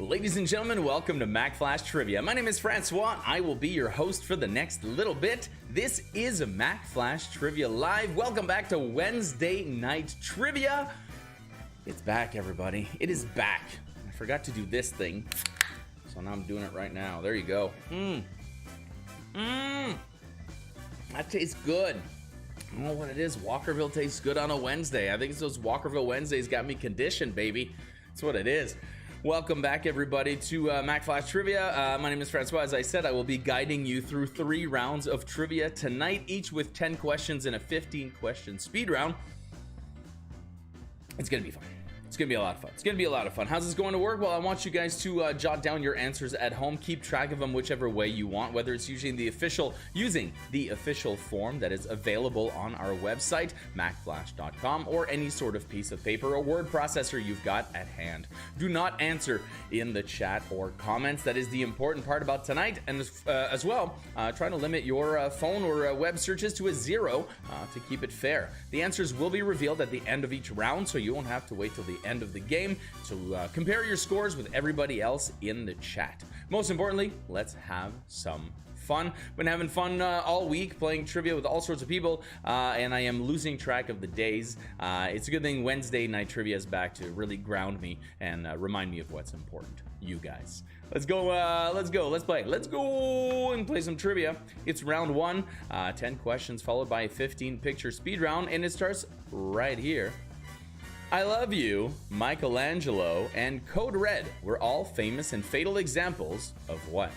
Ladies and gentlemen, welcome to Mack Flash Trivia. My name is François. I will be your host for the next little bit. This is a Mack Flash Trivia Live. Welcome back to Wednesday Night Trivia. It's back, everybody. It is back. I forgot to do this thing, so now I'm doing it right now. There you go. That tastes good. I don't know what it is. Walkerville tastes good on a Wednesday. I think it's those Walkerville Wednesdays got me conditioned, baby. That's what it is. Welcome back, everybody, to Mack Flash Trivia. My name is François. As I said, I will be guiding you through 3 rounds of trivia tonight, each with 10 questions and a 15-question speed round. It's going to be fun. It's going to be a lot of fun. It's going to be a lot of fun. How's this going to work? Well, I want you guys to jot down your answers at home. Keep track of them whichever way you want, whether it's using the official form that is available on our website, mackflash.com, or any sort of piece of paper or word processor you've got at hand. Do not answer in the chat or comments. That is the important part about tonight. And as well, try to limit your phone or web searches to a 0 to keep it fair. The answers will be revealed at the end of each round, so you won't have to wait till the end of the game to compare your scores with everybody else in the chat. Most importantly, let's have some fun. Been having fun all week playing trivia with all sorts of people, and I am losing track of the days. It's a good thing Wednesday night trivia is back to really ground me and remind me of what's important. You guys. Let's go, let's play. Let's go and play some trivia. It's round 1, 10 questions followed by a 15-picture speed round, and it starts right here. I Love You, Michelangelo, and Code Red were all famous and fatal examples of what?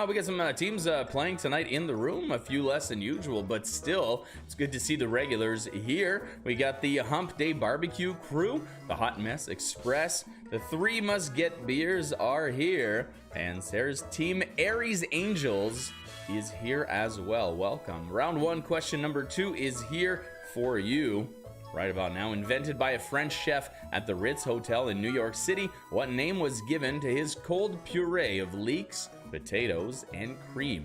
We got some teams playing tonight in the room, a few less than usual, but still, it's good to see the regulars here. We got the Hump Day Barbecue crew, the Hot Mess Express, the 3 Must Get Beers are here, and Sarah's team, Aries Angels, is here as well. Welcome. Round 1, question number 2 is here for you. Right about now, invented by a French chef at the Ritz Hotel in New York City, what name was given to his cold puree of leeks, potatoes, and cream?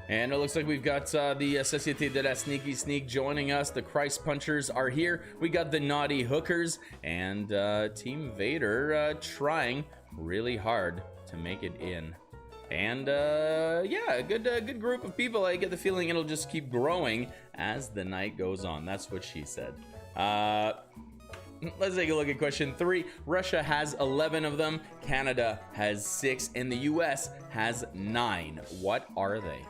And it looks like we've got the Société de la Sneaky Sneak joining us. The Christ Punchers are here. We got the Naughty Hookers and Team Vader trying really hard to make it in. And yeah, a good group of people. I get the feeling it'll just keep growing as the night goes on. That's what she said. Let's take a look at question 3. Russia has 11 of them. Canada has 6. And the US has 9. What are they?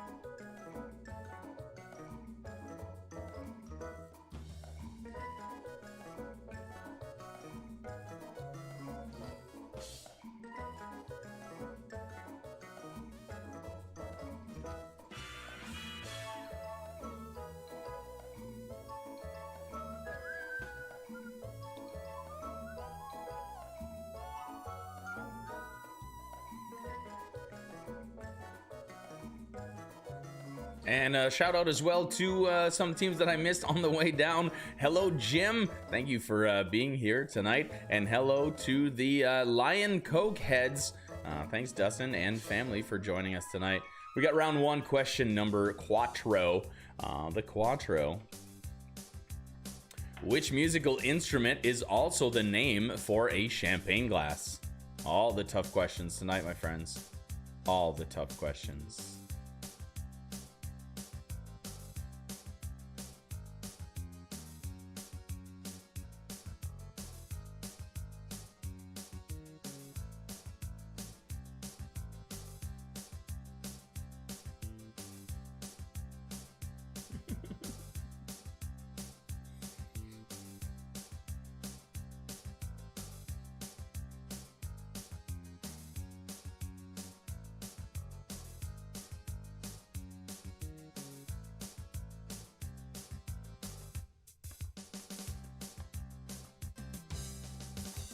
And a shout out as well to some teams that I missed on the way down. Hello, Jim. Thank you for being here tonight. And hello to the Lion Coke heads. Thanks, Dustin and family, for joining us tonight. We got round 1, question number Quattro. The Quattro. Which musical instrument is also the name for a champagne glass? All the tough questions tonight, my friends. All the tough questions.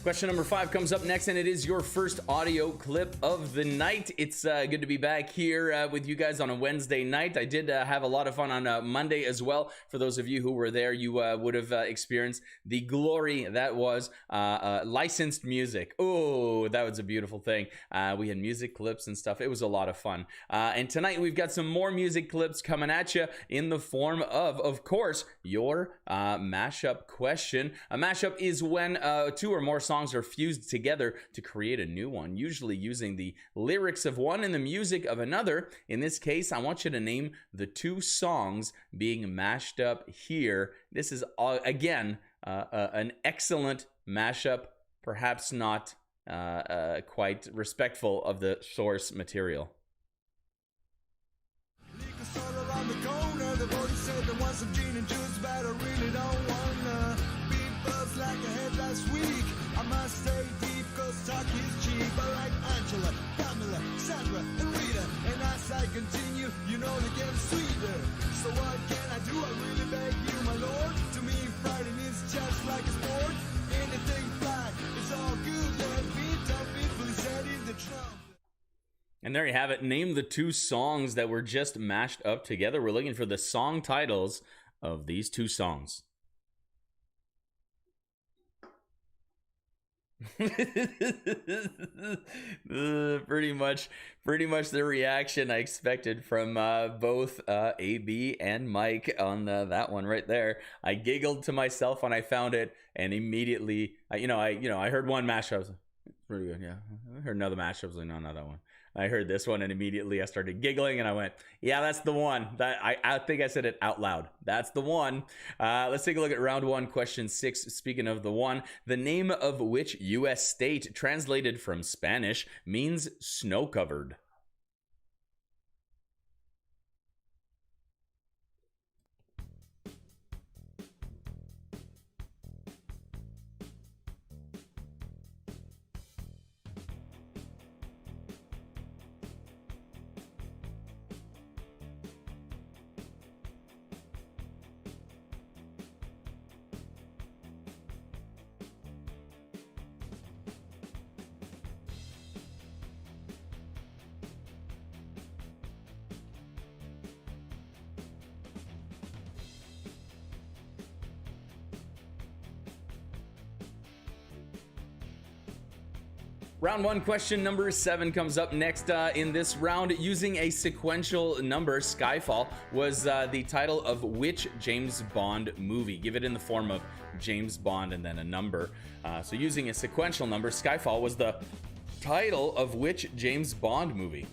Question number 5 comes up next, and it is your first audio clip of the night. It's good to be back here with you guys on a Wednesday night. I did have a lot of fun on Monday as well. For those of you who were there, you would have experienced the glory that was licensed music. Oh, that was a beautiful thing. We had music clips and stuff. It was a lot of fun. And tonight we've got some more music clips coming at you in the form of course, your mashup question. A mashup is when 2 or more songs are fused together to create a new one, usually using the lyrics of one and the music of another. In this case, I want you to name the 2 songs being mashed up here. This is, again, an excellent mashup, perhaps not quite respectful of the source material. I must stay deep, cause talk is cheap. I like Angela, Pamela, Sandra, and Rita. And as I continue, you know they get sweeter. So what can I do? I really beg you, my lord. To me, fighting is just like a sport. Anything fly, it's all good. Let me talk peacefully said in the trump. And there you have it. Name the 2 songs that were just mashed up together. We're looking for the song titles of these 2 songs. Pretty much the reaction I expected from both AB and Mike on that one right there. I giggled to myself when I found it, and immediately, I heard one mashup. I was like, pretty good, yeah. I heard another mashup. I was like, no, not that one. I heard this one, and immediately I started giggling, and I went, yeah, that's the one. That I think I said it out loud. That's the one. Let's take a look at round 1, question 6. Speaking of the one, the name of which U.S. state, translated from Spanish, means snow-covered? Round 1, question number 7 comes up next in this round. Using a sequential number, Skyfall was the title of which James Bond movie? Give it in the form of James Bond and then a number. So using a sequential number, Skyfall was the title of which James Bond movie?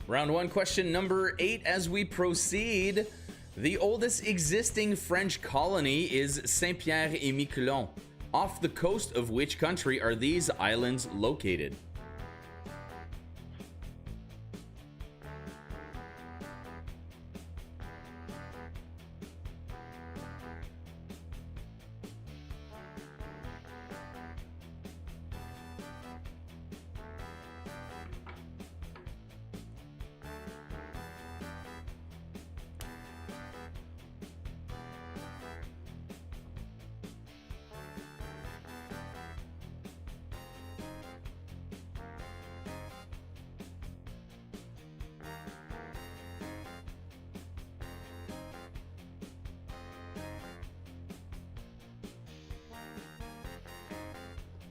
Round 1, question number 8 as we proceed. The oldest existing French colony is Saint Pierre et Miquelon. Off the coast of which country are these islands located?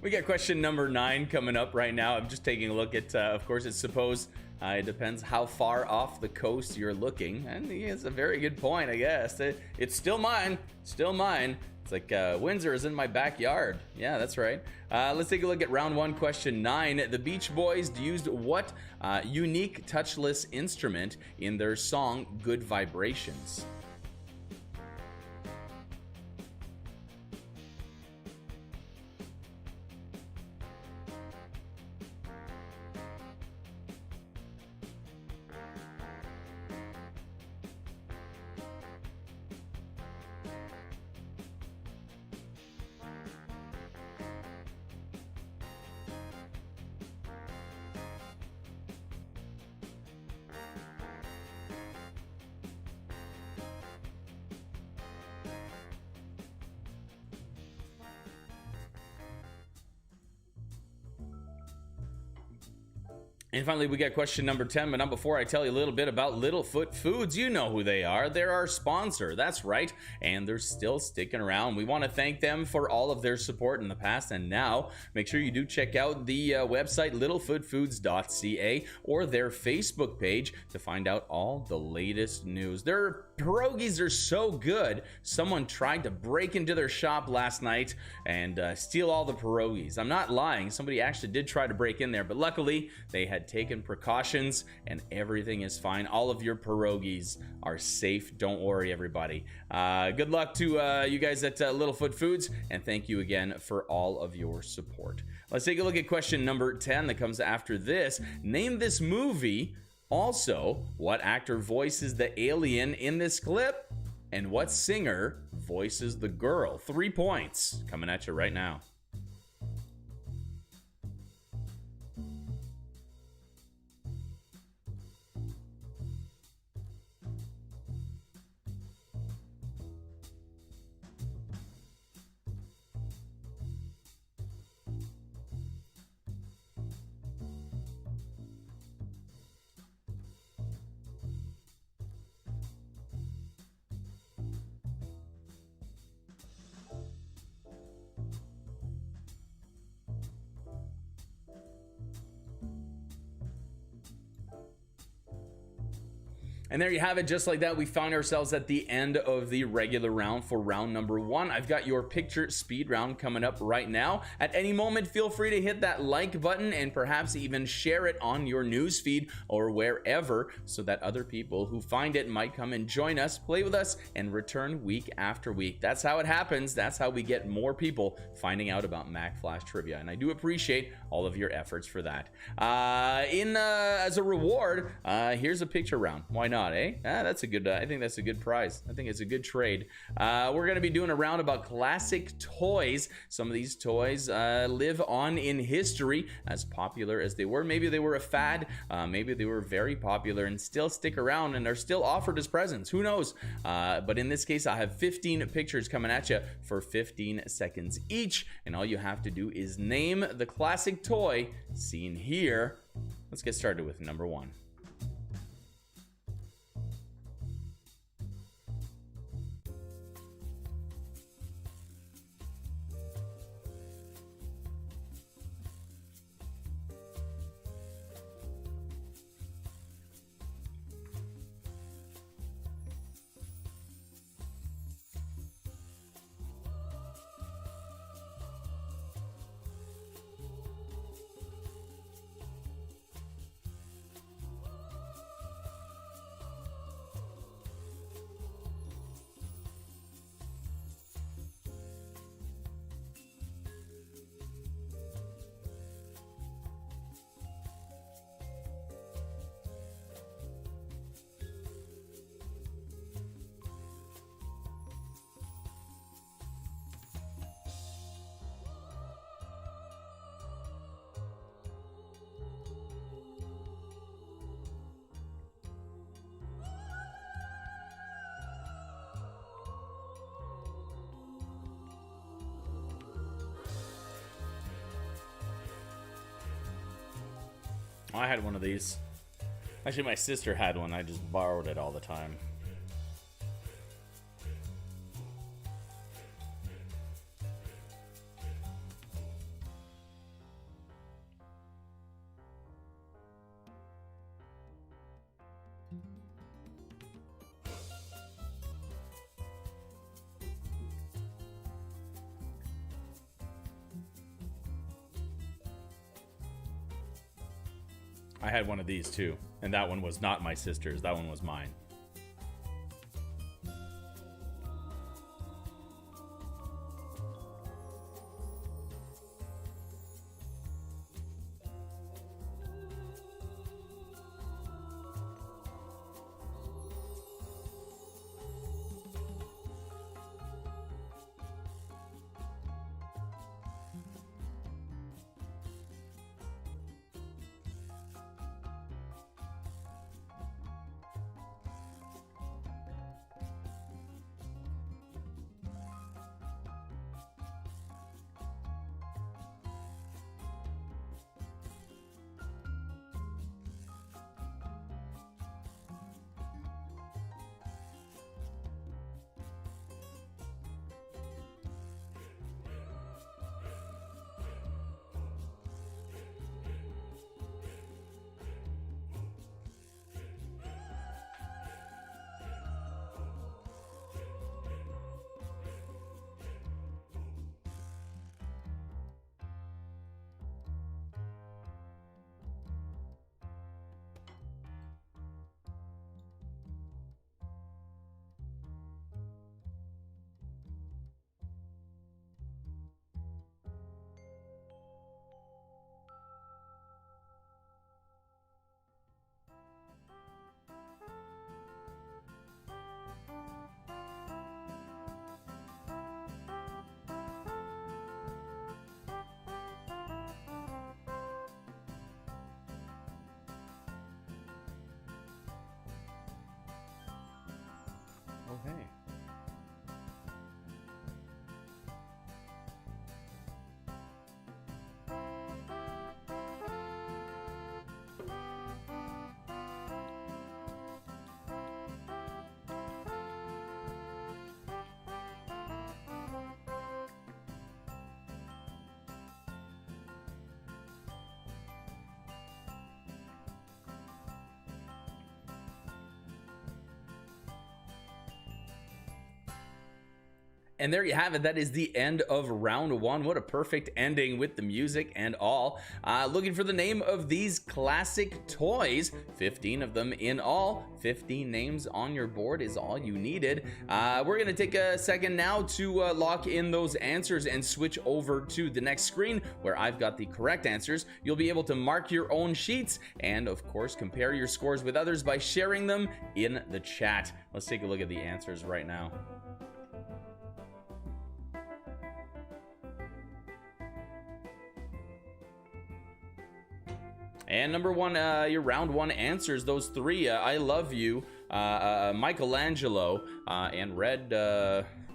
We got question number 9 coming up right now. I'm just taking a look at, of course, it's supposed it depends how far off the coast you're looking. And he has a very good point, I guess. It's still mine. Still mine. It's like Windsor is in my backyard. Yeah, that's right. Let's take a look at round 1, question 9. The Beach Boys used what unique touchless instrument in their song Good Vibrations? And finally, we got question number 10, but not before I tell you a little bit about Littlefoot Foods. You know who they are. They're our sponsor, that's right, and they're still sticking around. We want to thank them for all of their support in the past and now. Make sure you do check out the website littlefootfoods.ca or their Facebook page to find out all the latest news. Their pierogies are so good, someone tried to break into their shop last night and steal all the pierogies. I'm not lying, somebody actually did try to break in there, but luckily they had taken precautions and everything is fine. All of your pierogies are safe. Don't worry, everybody. Good luck to you guys at Littlefoot Foods, and thank you again for all of your support. Let's take a look at question number 10 that comes after this. Name this movie. Also, what actor voices the alien in this clip? And what singer voices the girl? 3 points coming at you right now. And there you have it. Just like that, we found ourselves at the end of the regular round for round number 1. I've got your picture speed round coming up right now. At any moment, feel free to hit that like button and perhaps even share it on your newsfeed or wherever so that other people who find it might come and join us, play with us, and return week after week. That's how it happens. That's how we get more people finding out about Mac Flash Trivia. And I do appreciate all of your efforts for that. As a reward, here's a picture round. Why not? That's a good I think that's a good prize. I think it's a good trade. We're going to be doing a round about classic toys. Some of these toys live on in history, as popular as they were. Maybe they were a fad, maybe they were very popular and still stick around and are still offered as presents. Who knows? But in this case, I have 15 pictures coming at you for 15 seconds each, and all you have to do is name the classic toy seen here. Let's get started with number 1. I had one of these. Actually, my sister had one. I just borrowed it all the time. I had one of these too, and that one was not my sister's. That one was mine. And there you have it. That is the end of round one. What a perfect ending with the music and all. Looking for the name of these classic toys. 15 of them in all. 15 names on your board is all you needed. We're going to take a second now to lock in those answers and switch over to the next screen where I've got the correct answers. You'll be able to mark your own sheets and, of course, compare your scores with others by sharing them in the chat. Let's take a look at the answers right now. And number one, your round one answers, those three, I Love You, Michelangelo, and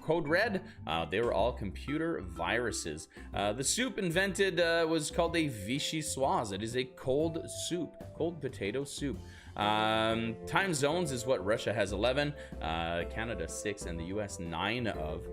Code Red, they were all computer viruses. The soup invented was called a vichyssoise. It is a cold soup, cold potato soup. Time zones is what Russia has 11, Canada 6, and the US 9 of.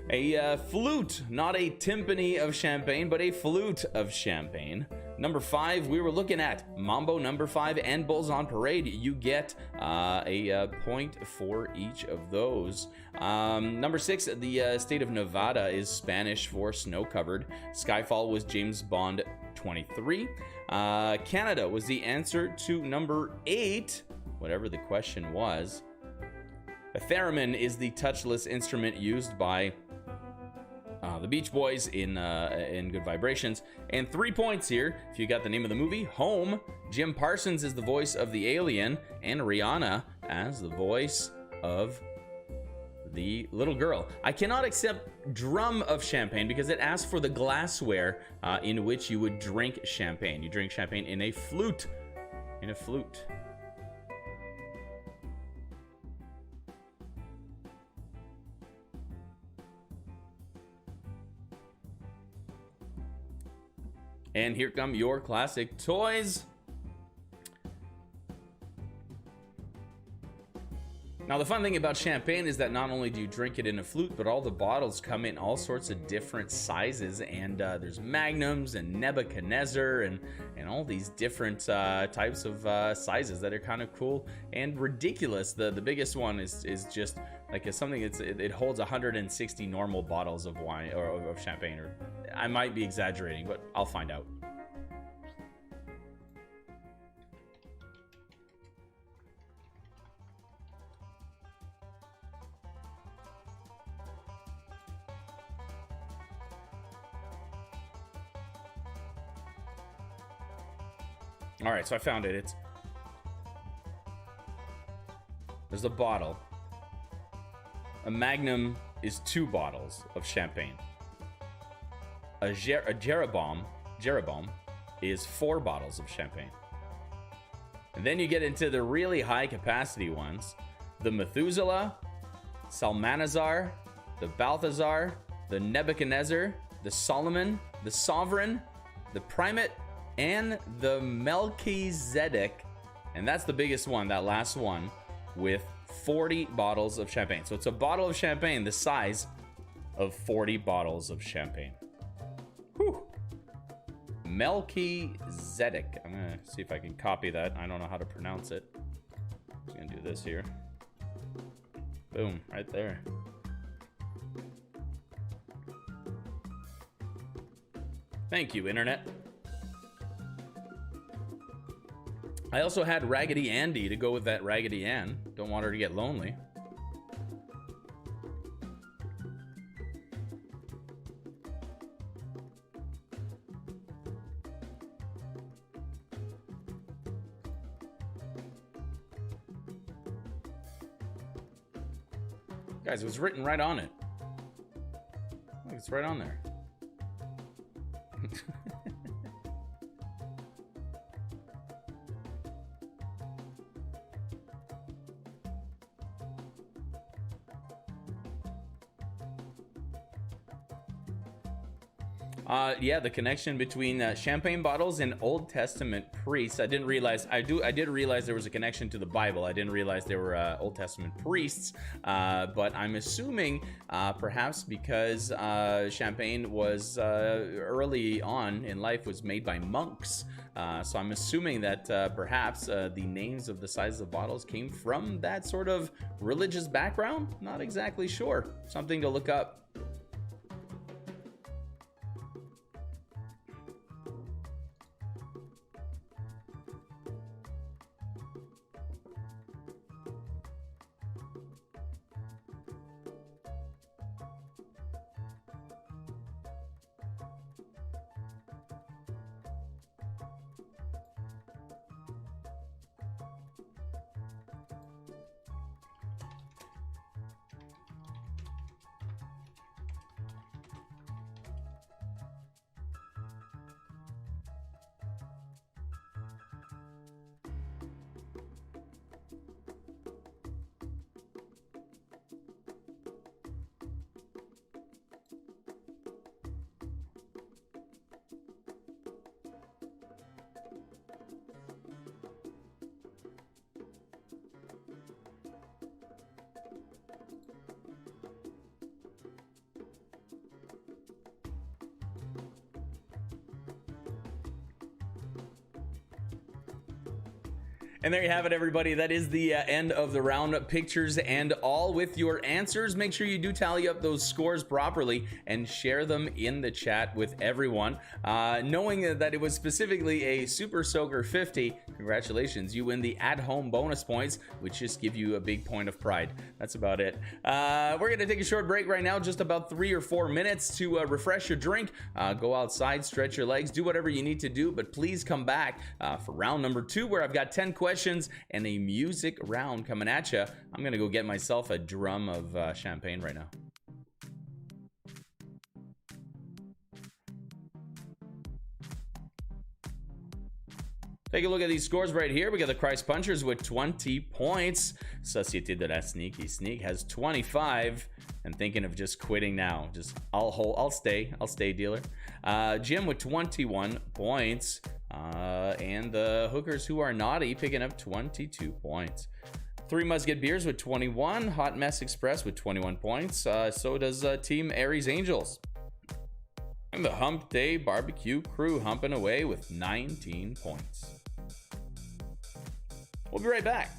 A flute, not a timpani of champagne, but a flute of champagne. Number 5, we were looking at Mambo number 5 and Bulls on Parade. You get a point for each of those. Number 6, the state of Nevada is Spanish for snow-covered. Skyfall was James Bond 23. Canada was the answer to number 8, whatever the question was. A theremin is the touchless instrument used by the Beach Boys in Good Vibrations. And 3 points here if you got the name of the movie. Home. Jim Parsons is the voice of the alien, and Rihanna as the voice of the little girl. I cannot accept drum of champagne because it asks for the glassware in which you would drink champagne. You drink champagne in a flute. In a flute. And here come your classic toys. Now, the fun thing about champagne is that not only do you drink it in a flute, but all the bottles come in all sorts of different sizes. And there's Magnums and Nebuchadnezzar and all these different types of sizes that are kind of cool and ridiculous. The biggest one is just like something it holds 160 normal bottles of wine or of champagne. Or I might be exaggerating, but I'll find out. All right, so I found it. There's a bottle. A Magnum is 2 bottles of champagne. A Jeroboam is 4 bottles of champagne. And then you get into the really high capacity ones. The Methuselah, Salmanazar, the Balthazar, the Nebuchadnezzar, the Solomon, the Sovereign, the Primate, and the Melchizedek. And that's the biggest one, that last one, with 40 bottles of champagne. So it's a bottle of champagne the size of 40 bottles of champagne. Whew. Melchizedek. I'm gonna see if I can copy that. I don't know how to pronounce it. I'm gonna do this here. Boom, right there. Thank you, Internet. I also had Raggedy Andy to go with that Raggedy Ann. Don't want her to get lonely. Guys, it was written right on it. Look, it's right on there. Yeah, the connection between champagne bottles and Old Testament priests. I didn't realize. I did realize there was a connection to the Bible. I didn't realize there were Old Testament priests. But I'm assuming perhaps because champagne was early on in life was made by monks. So I'm assuming that perhaps the names of the sizes of bottles came from that sort of religious background. Not exactly sure. Something to look up. And there you have it, everybody. That is the end of the round. Pictures and all with your answers. Make sure you do tally up those scores properly and share them in the chat with everyone. Knowing that it was specifically a Super Soaker 50, congratulations. You win the at-home bonus points, which just give you a big point of pride. That's about it. We're going to take a short break right now, just about 3 or 4 minutes to refresh your drink. Go outside, stretch your legs, do whatever you need to do, but please come back for round number 2, where I've got 10 questions and a music round coming at you. I'm gonna go get myself a drum of champagne right now. Take a look at these scores right here. We got the Christ Punchers with 20 points. Société de la Sneaky Sneak has 25. And thinking of just quitting now. Just I'll stay, dealer. Jim with 21 points. And the Hookers Who Are Naughty picking up 22 points. Three Musket Beers with 21. Hot Mess Express with 21 points. So does Team Aries Angels. And the Hump Day Barbecue Crew humping away with 19 points. We'll be right back.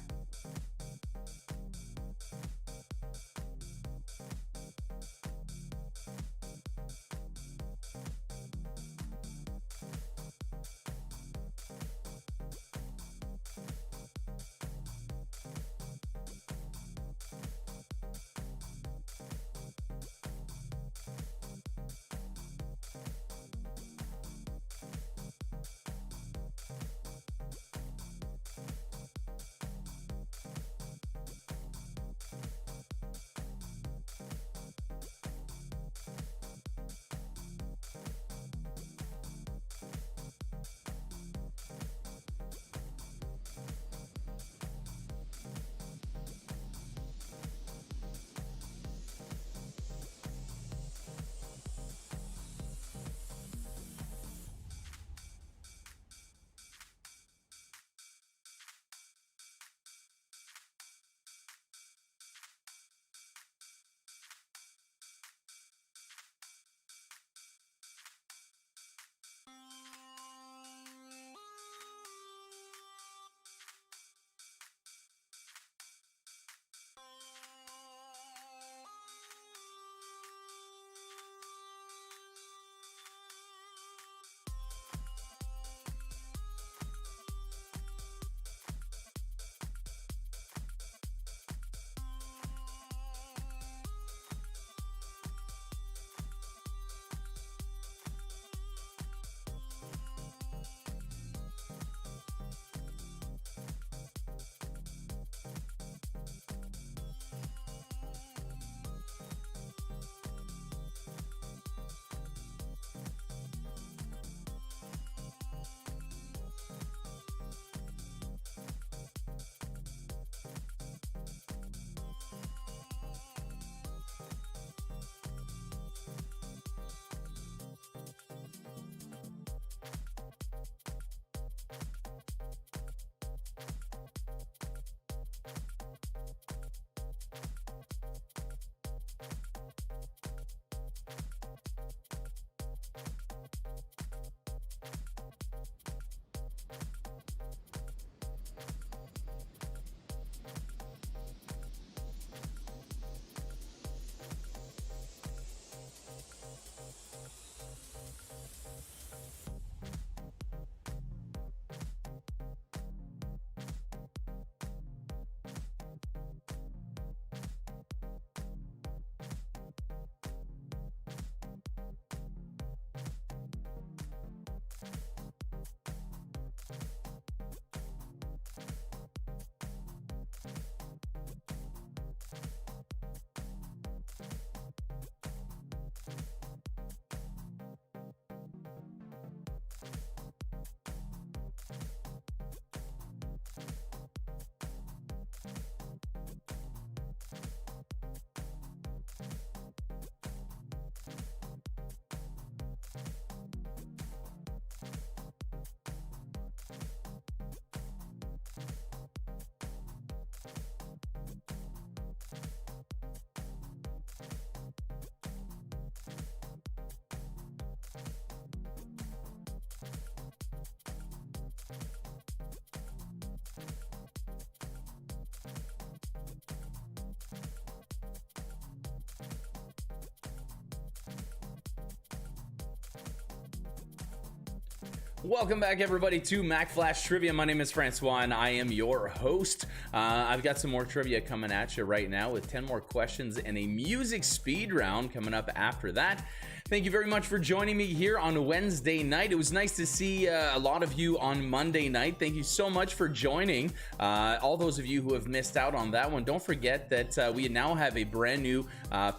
Welcome back, everybody, to Mac Flash Trivia. My name is Francois, and I am your host. I've got some more trivia coming at you right now with 10 more questions and a music speed round coming up after that. Thank you very much for joining me here on Wednesday night. It was nice to see a lot of you on Monday night. Thank you so much for joining. All those of you who have missed out on that one, don't forget that we now have a brand new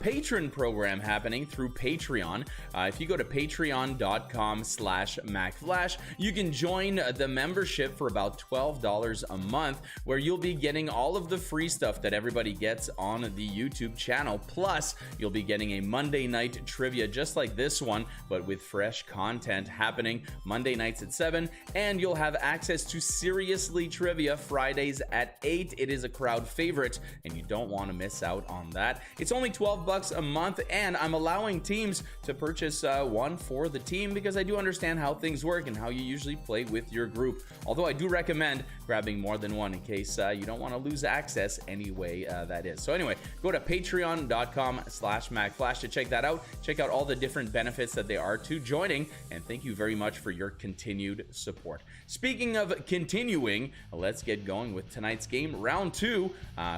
patron program happening through Patreon. If you go to patreon.com/MacFlash, you can join the membership for about $12 a month, where you'll be getting all of the free stuff that everybody gets on the YouTube channel. Plus, you'll be getting a Monday night trivia just like this one, but with fresh content happening Monday nights at 7, and you'll have access to Seriously Trivia Fridays at 8. It is a crowd favorite, and you don't want to miss out on that. It's only $12 a month, and I'm allowing teams to purchase one for the team because I do understand how things work and how you usually play with your group. Although I do recommend grabbing more than one in case you don't want to lose access anyway, that is. So anyway, go to patreon.com/MacFlash to check that out. Check out all the different benefits that they are to joining, and thank you very much for your continued support. Speaking of continuing, let's get going with tonight's game, round 2,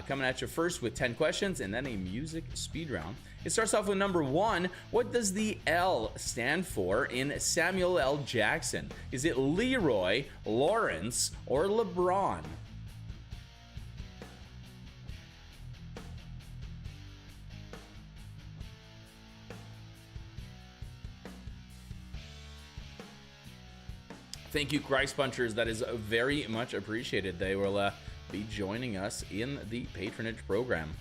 coming at you first with 10 questions and then a music speed round. It starts off with number 1. What does the L stand for in Samuel L. Jackson? Is it Leroy, Lawrence, or LeBron? Thank you, Christ Punchers. That is very much appreciated. They will be joining us in the patronage program.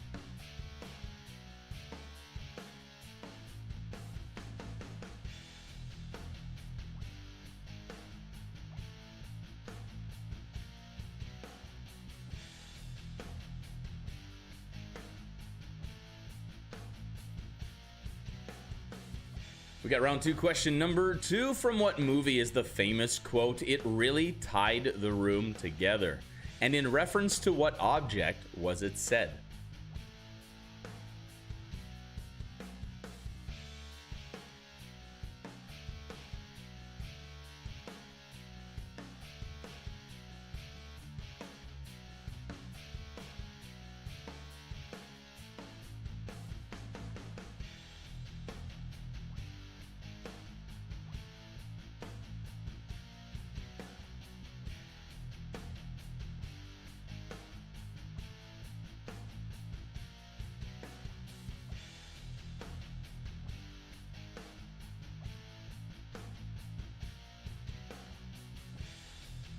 We got round 2, question number 2. From what movie is the famous quote, "It really tied the room together"? And in reference to what object was it said?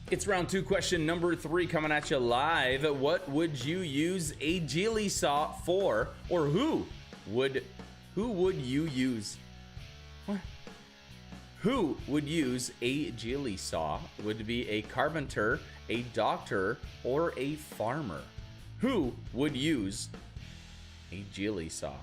It's round 2, question number 3 coming at you live. What would you use a ghillie saw for, or who would you use? What? Who would use a ghillie saw? Would it be a carpenter, a doctor, or a farmer? Who would use a ghillie saw?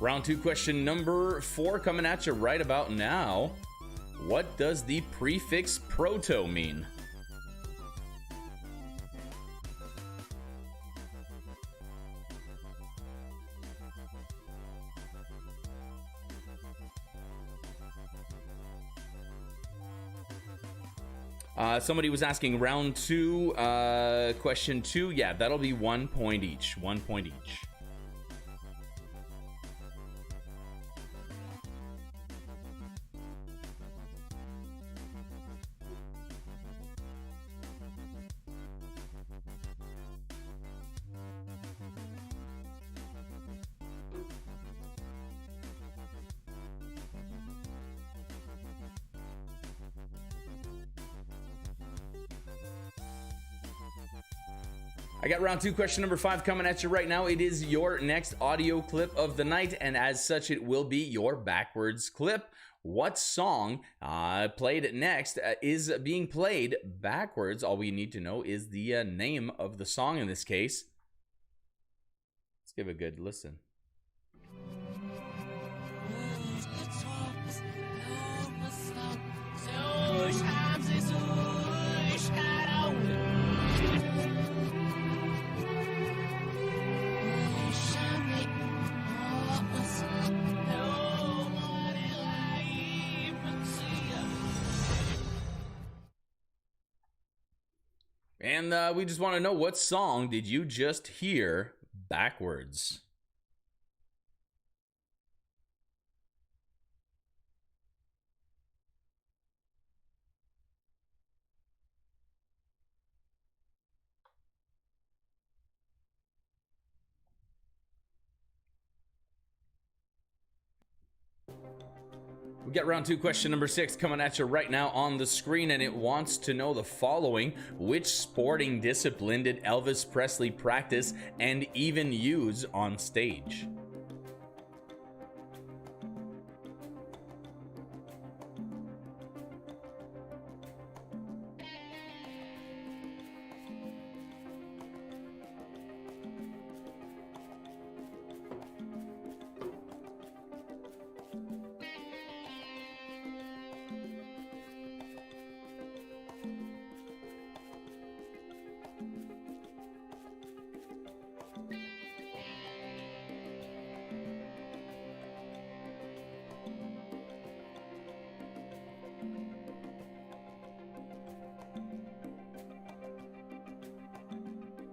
Round 2, question number 4 coming at you right about now. What does the prefix proto mean? Somebody was asking round 2, question 2. Yeah, that'll be 1 point each. 1 point each. I I got round 2, question number 5 coming at you right now. It is your next audio clip of the night, and as such, it will be your backwards clip. What song played next is being played backwards? All we need to know is the name of the song in this case. Let's give a good listen. And we just want to know, what song did you just hear backwards? We got round 2, question number 6 coming at you right now on the screen, and it wants to know the following. Which sporting discipline did Elvis Presley practice and even use on stage?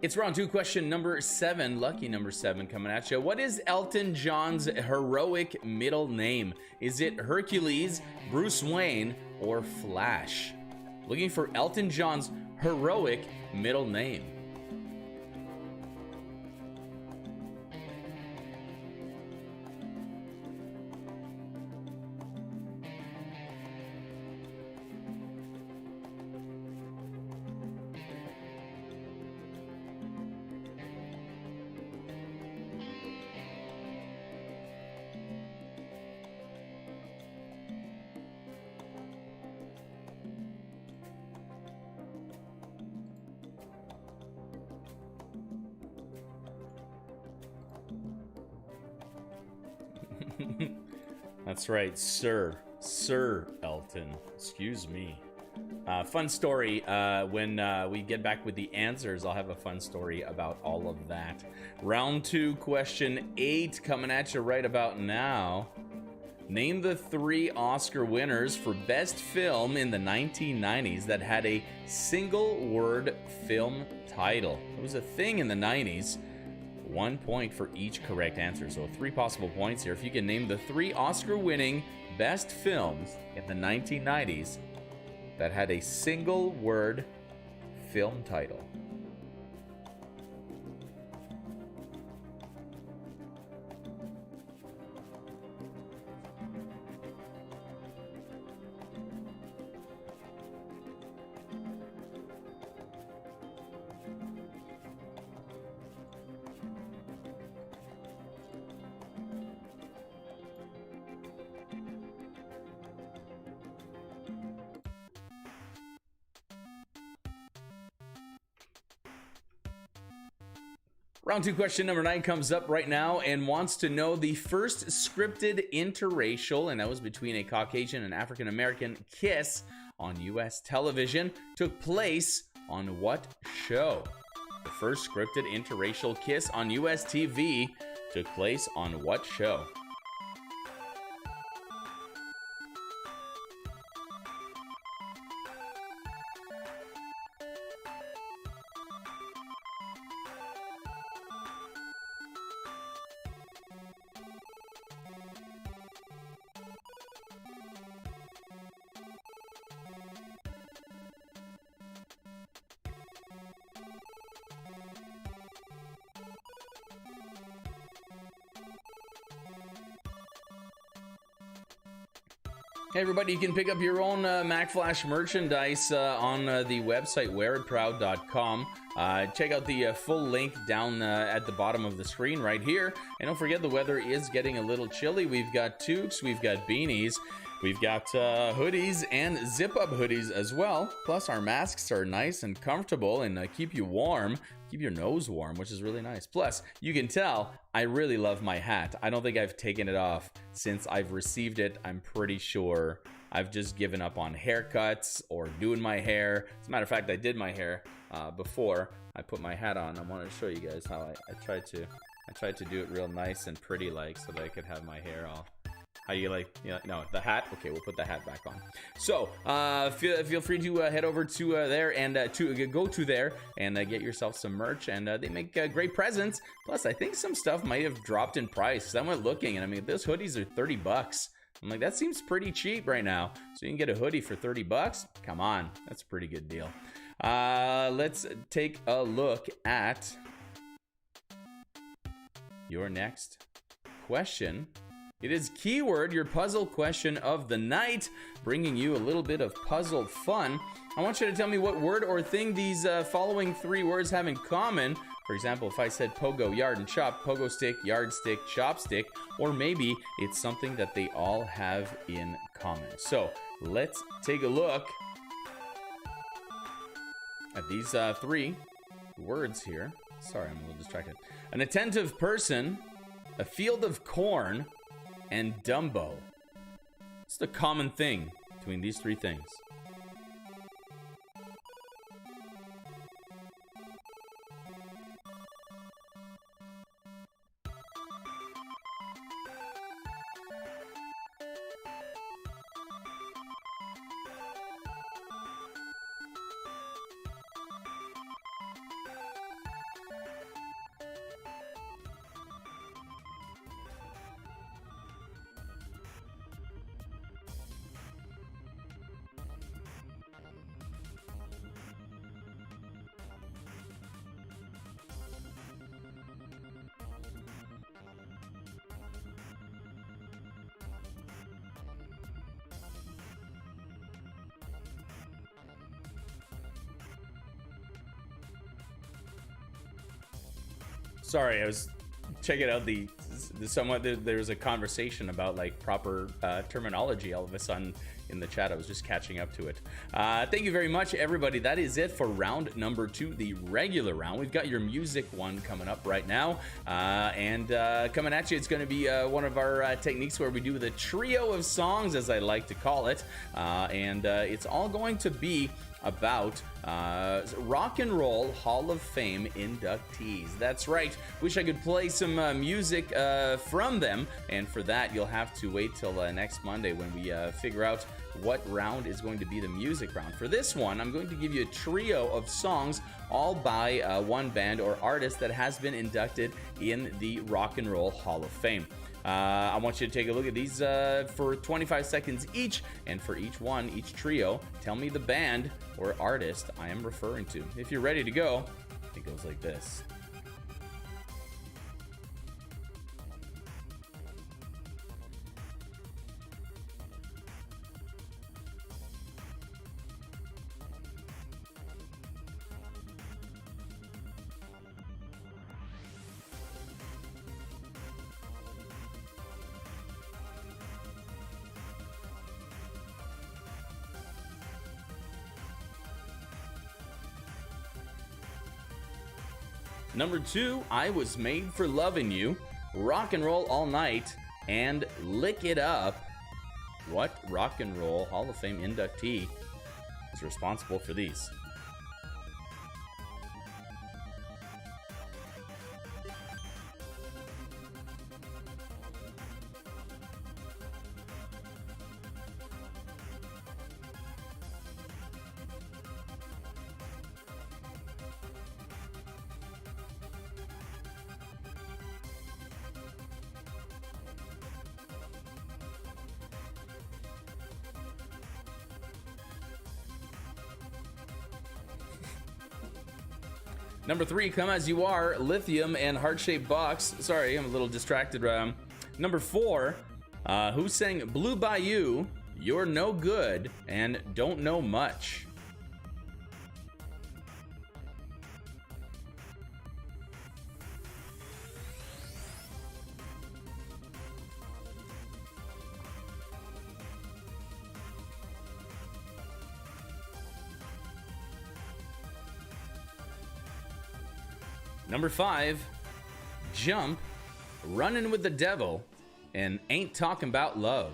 It's round 2, question number 7, lucky number 7 coming at you. What is Elton John's heroic middle name? Is it Hercules, Bruce Wayne, or Flash? Looking for Elton John's heroic middle name. That's right, Sir Elton. Excuse me. Fun story. When we get back with the answers, I'll have a fun story about all of that. Round 2, question 8 coming at you right about now. Name the 3 Oscar winners for Best Film in the 1990s that had a single-word film title. It was a thing in the 90s. 1 point for each correct answer, so 3 possible points here. If you can name the 3 Oscar-winning best films in the 1990s that had a single-word film title. Round 2, question number 9 comes up right now and wants to know the first scripted interracial, and that was between a Caucasian and African American, kiss on US television took place on what show? The first scripted interracial kiss on US TV took place on what show? Hey everybody, you can pick up your own Mac Flash merchandise on the website wearitproud.com. Check out the full link down at the bottom of the screen right here. And don't forget, the weather is getting a little chilly. We've got toques, we've got beanies, we've got hoodies and zip-up hoodies as well. Plus our masks are nice and comfortable and keep you warm. Keep your nose warm, which is really nice. Plus, you can tell I really love my hat. I don't think I've taken it off since I've received it. I'm pretty sure I've just given up on haircuts or doing my hair. As a matter of fact, I did my hair before I put my hat on. I want to show you guys how I tried to do it real nice and pretty like, so that I could have my hair all. How you like, no, the hat? Okay, we'll put the hat back on. So, feel free to head over to there and go to there and get yourself some merch. And they make great presents. Plus, I think some stuff might have dropped in price. I went looking, and I mean, those hoodies are 30 bucks. I'm like, that seems pretty cheap right now. So you can get a hoodie for 30 bucks? Come on, that's a pretty good deal. Let's take a look at your next question. It is keyword, your puzzle question of the night, bringing you a little bit of puzzle fun. I want you to tell me what word or thing these following three words have in common. For example, if I said pogo, yard, and chop, pogo stick, yardstick, chopstick, or maybe it's something that they all have in common. So let's take a look at these three words here. Sorry, I'm a little distracted. An attentive person, a field of corn, and Dumbo. What's the common thing between these three things? Sorry, I was checking out the somewhat. There was a conversation about like proper terminology all of a sudden in the chat. I was just catching up to it. Thank you very much, everybody. That is it for round number 2, the regular round. We've got your music one coming up right now, and coming at you, it's going to be one of our techniques where we do the trio of songs, as I like to call it, and it's all going to be about Rock and Roll Hall of Fame inductees. That's right. Wish I could play some music from them, and for that you'll have to wait till next Monday when we figure out what round is going to be the music round. For this one, I'm going to give you a trio of songs, all by one band or artist that has been inducted in the Rock and Roll Hall of Fame. I want you to take a look at these for 25 seconds each, and for each one, each trio, tell me the band or artist I am referring to. If you're ready to go, it goes like this. Number 2, I Was Made for Loving You, Rock and Roll All Night, and Lick It Up. What Rock and Roll Hall of Fame inductee is responsible for these? Number 3, Come As You Are, Lithium, and Heart-Shaped Box. Sorry, I'm a little distracted. Number 4, who sang Blue Bayou, You're no good and don't know much. Number 5, Jump, Runnin' with the Devil, and Ain't Talking About Love.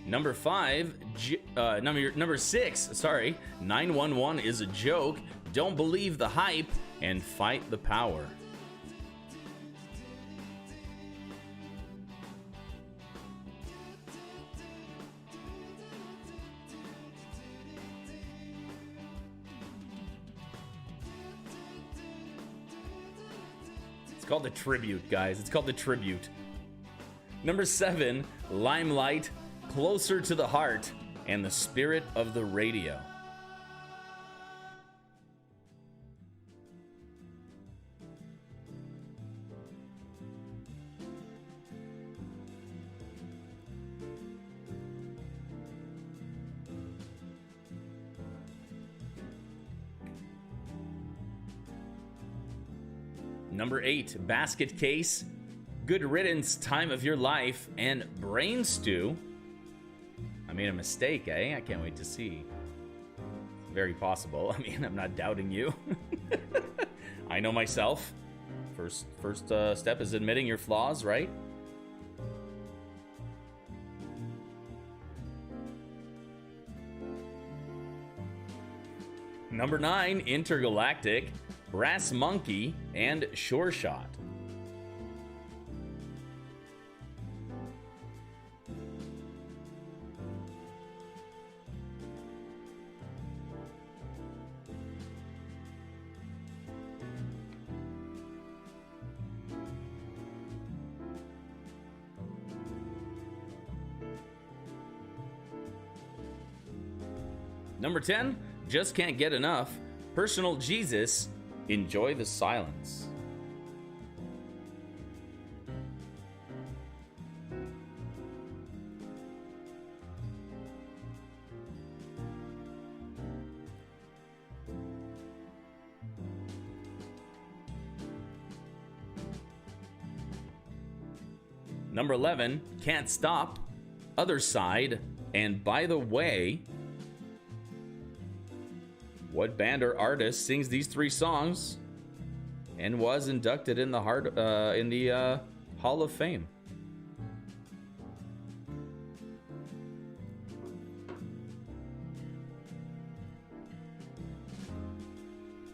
Number 6, sorry, 911 is a joke. Don't believe the hype and fight the power. It's called the tribute, guys. It's called the tribute. Number 7, Limelight, Closer to the Heart, and the Spirit of the Radio. Number 8, Basket Case, Good Riddance, Time of Your Life, and Brain Stew. I made a mistake, eh? I can't wait to see. It's very possible. I mean, I'm not doubting you. I know myself. First step is admitting your flaws, right? Number 9, Intergalactic, Brass Monkey, and Sure Shot. Number 10, Just Can't Get Enough, Personal Jesus, Enjoy the Silence. Number 11, Can't Stop, Otherside, and By the Way. What band or artist sings these 3 songs and was inducted in the Hall of Fame?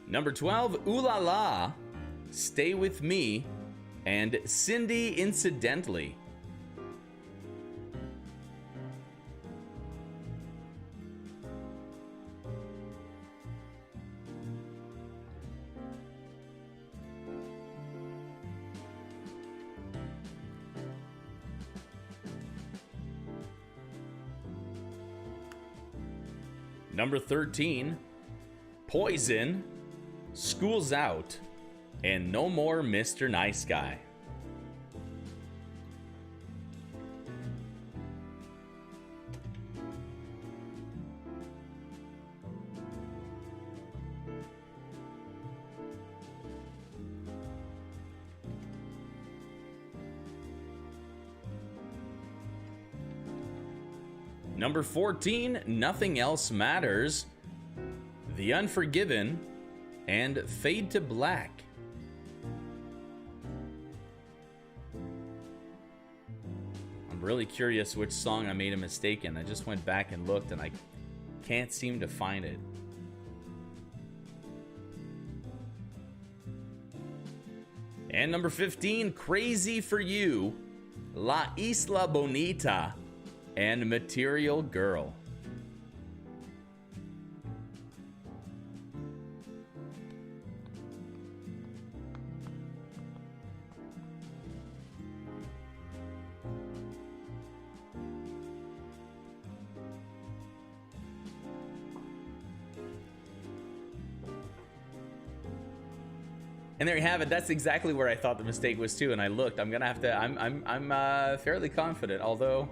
Number 12, Ooh La La, Stay With Me, and Cindy Incidentally. Number 13, Poison, School's Out, and No More Mr. Nice Guy. Number 14, Nothing Else Matters, The Unforgiven, and Fade to Black. I'm really curious which song I made a mistake in. I just went back and looked and I can't seem to find it. And number 15, Crazy for You, La Isla Bonita, and Material Girl. And there you have it. That's exactly where I thought the mistake was too. And I looked. I'm gonna have to. I'm fairly confident. Although,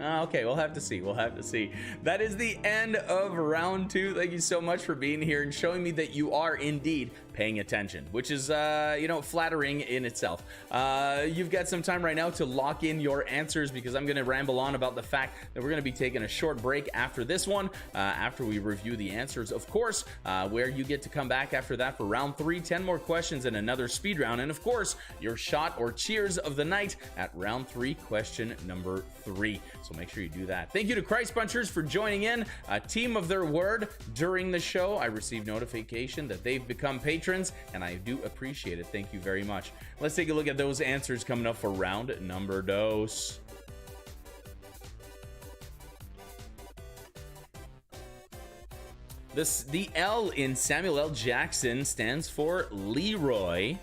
okay, we'll have to see. We'll have to see. That is the end of round 2. Thank you so much for being here and showing me that you are indeed paying attention, which is, you know, flattering in itself. You've got some time right now to lock in your answers because I'm going to ramble on about the fact that we're going to be taking a short break after this one, after we review the answers, of course, where you get to come back after that for round 3, 10 more questions and another speed round, and of course, your shot or cheers of the night at round 3, question number 3. So make sure you do that. Thank you to Christ Bunchers for joining in, a team of their word during the show. I received notification that they've become patrons, and I do appreciate it. Thank you very much. Let's take a look at those answers coming up for round number 2. The L in Samuel L. Jackson stands for Leroy.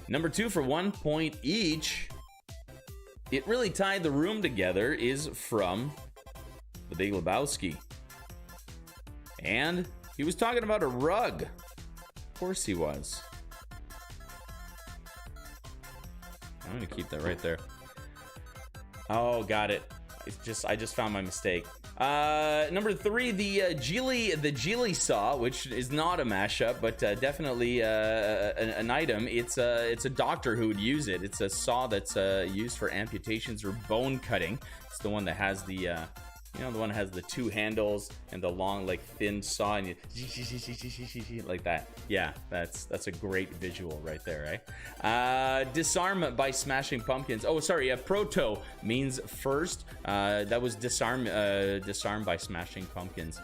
Number 2 for 1 point each. It Really Tied the Room Together is from The Big Lebowski. And he was talking about a rug. Of course he was. I'm gonna keep that right there. Oh, got it. I just found my mistake. Number 3, the Geely saw, which is not a mashup, but definitely an item. It's a doctor who would use it. It's a saw that's used for amputations or bone cutting. It's the one that has the you know, the one that has the 2 handles and the long, like, thin saw, and you like that. Yeah, that's a great visual right there, right? Disarm by Smashing Pumpkins. Oh, sorry, proto means first. That was disarm by Smashing Pumpkins.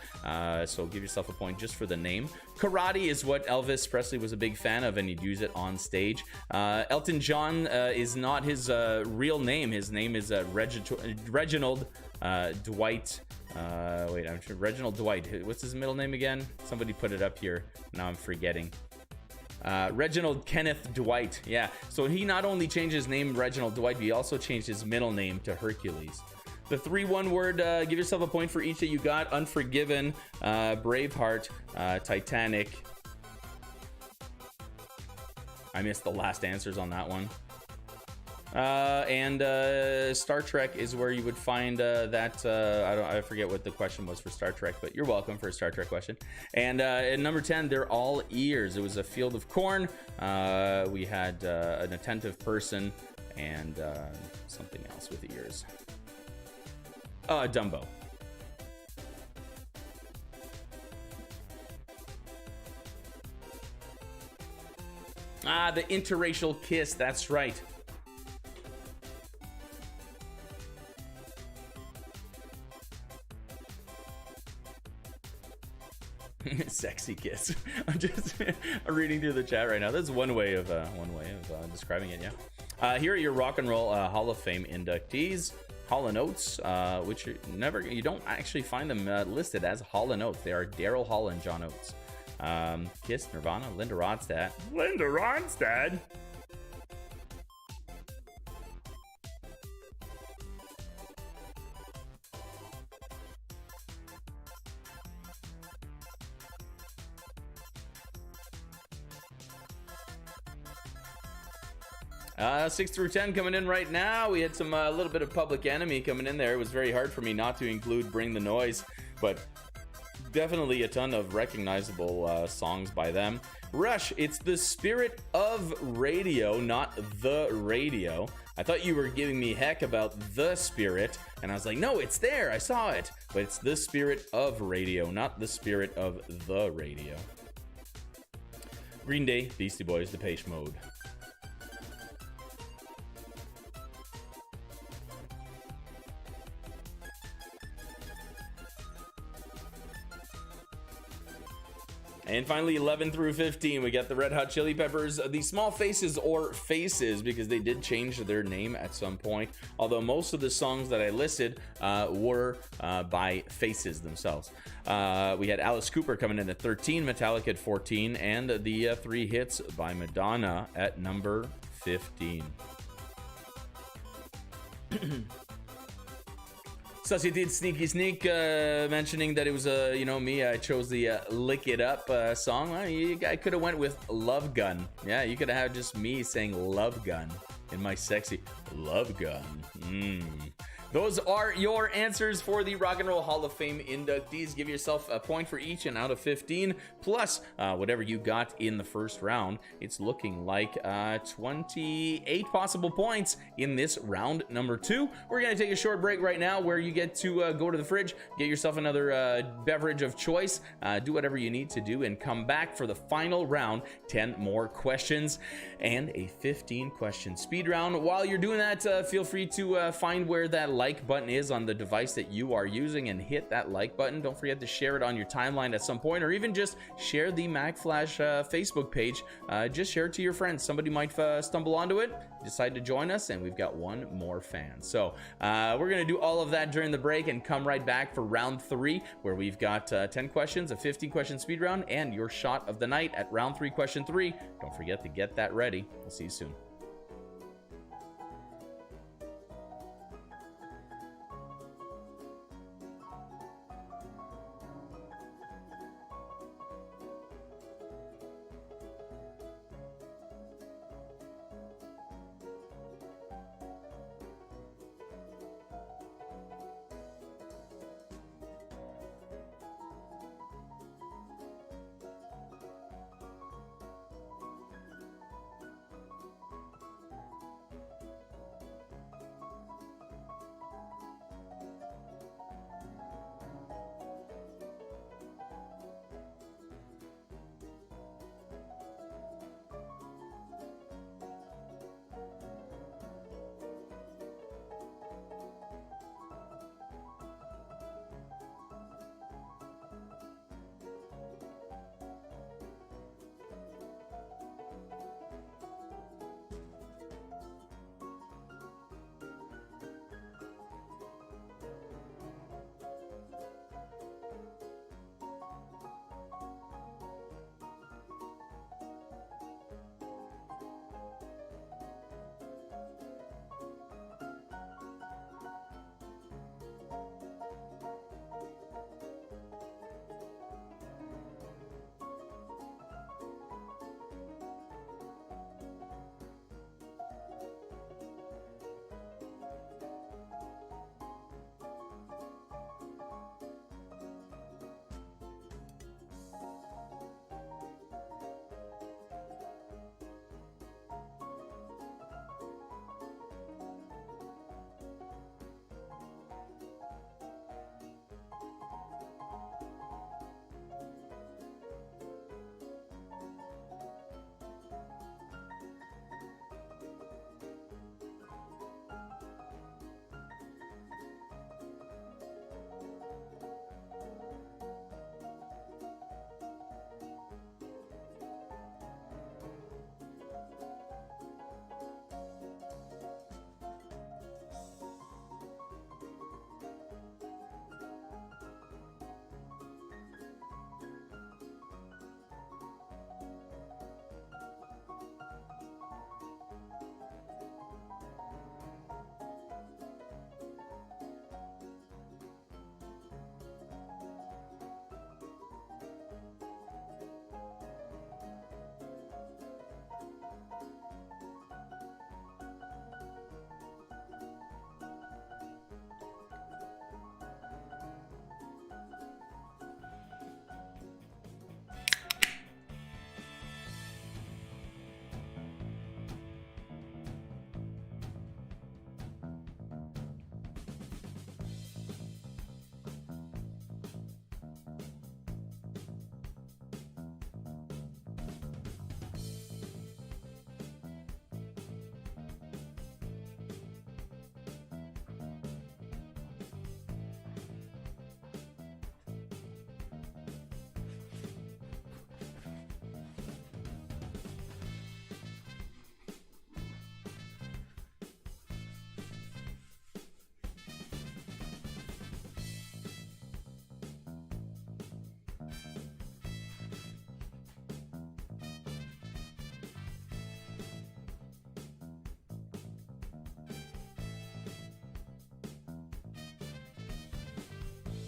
So give yourself a point just for the name. Karate is what Elvis Presley was a big fan of, and he'd use it on stage. Elton John is not his real name. His name is Reginald Dwight. Wait, I'm sure Reginald Dwight. What's his middle name again? Somebody put it up here. Now I'm forgetting. Reginald Kenneth Dwight. Yeah. So he not only changed his name Reginald Dwight, but he also changed his middle name to Hercules. The 3 one-word, give yourself a point for each that you got. Unforgiven, Braveheart, Titanic. I missed the last answers on that one. And Star Trek is where you would find that. I forget what the question was for Star Trek, but you're welcome for a Star Trek question. And at number 10, they're all ears. It was a field of corn. We had an attentive person and something else with ears. Dumbo. The interracial kiss. That's right. Sexy kiss. I'm reading through the chat right now. That's one way of describing it. Yeah. Here are your Rock and Roll Hall of Fame inductees. Hall & Oates, which you don't actually find them listed as Hall & Oates. They are Daryl Hall and John Oates. Kiss, Nirvana, Linda Ronstadt. Linda Ronstadt. 6 through 10 coming in right now. We had some little bit of Public Enemy coming in there. It was very hard for me not to include Bring the Noise, but definitely a ton of recognizable songs by them. Rush, it's the spirit of radio, not the radio. I thought you were giving me heck about the spirit, and I was like, no, it's there, I saw it. But it's the spirit of radio, not the spirit of the radio. Green Day, Beastie Boys, Depeche Mode. And finally, 11 through 15, we got the Red Hot Chili Peppers, the Small Faces or Faces, because they did change their name at some point. Although most of the songs that I listed were by Faces themselves. We had Alice Cooper coming in at 13, Metallica at 14, and the 3 Hits by Madonna at number 15. Société Sneaky Sneak mentioning that it was me. I chose the Lick It Up song. Well, I could have went with Love Gun. Yeah, you could have had just me saying Love Gun in my sexy Love Gun. Those are your answers for the Rock and Roll Hall of Fame inductees. Give yourself a point for each, and out of 15, plus whatever you got in the first round. It's looking like 28 possible points in this round number 2. We're going to take a short break right now where you get to go to the fridge, get yourself another beverage of choice, do whatever you need to do, and come back for the final round. 10 more questions and a 15-question speed round. While you're doing that, feel free to find where that like button is on the device that you are using and hit that like button. Don't forget to share it on your timeline at some point, or even just share the Mac Flash Facebook page. Just share it to your friends. Somebody might stumble onto it, decide to join us, and we've got one more fan. So we're gonna do all of that during the break and come right back for round 3, where we've got 10 questions, a 15-question speed round, and your shot of the night at round 3, question 3. Don't forget to get that ready. We'll see you soon.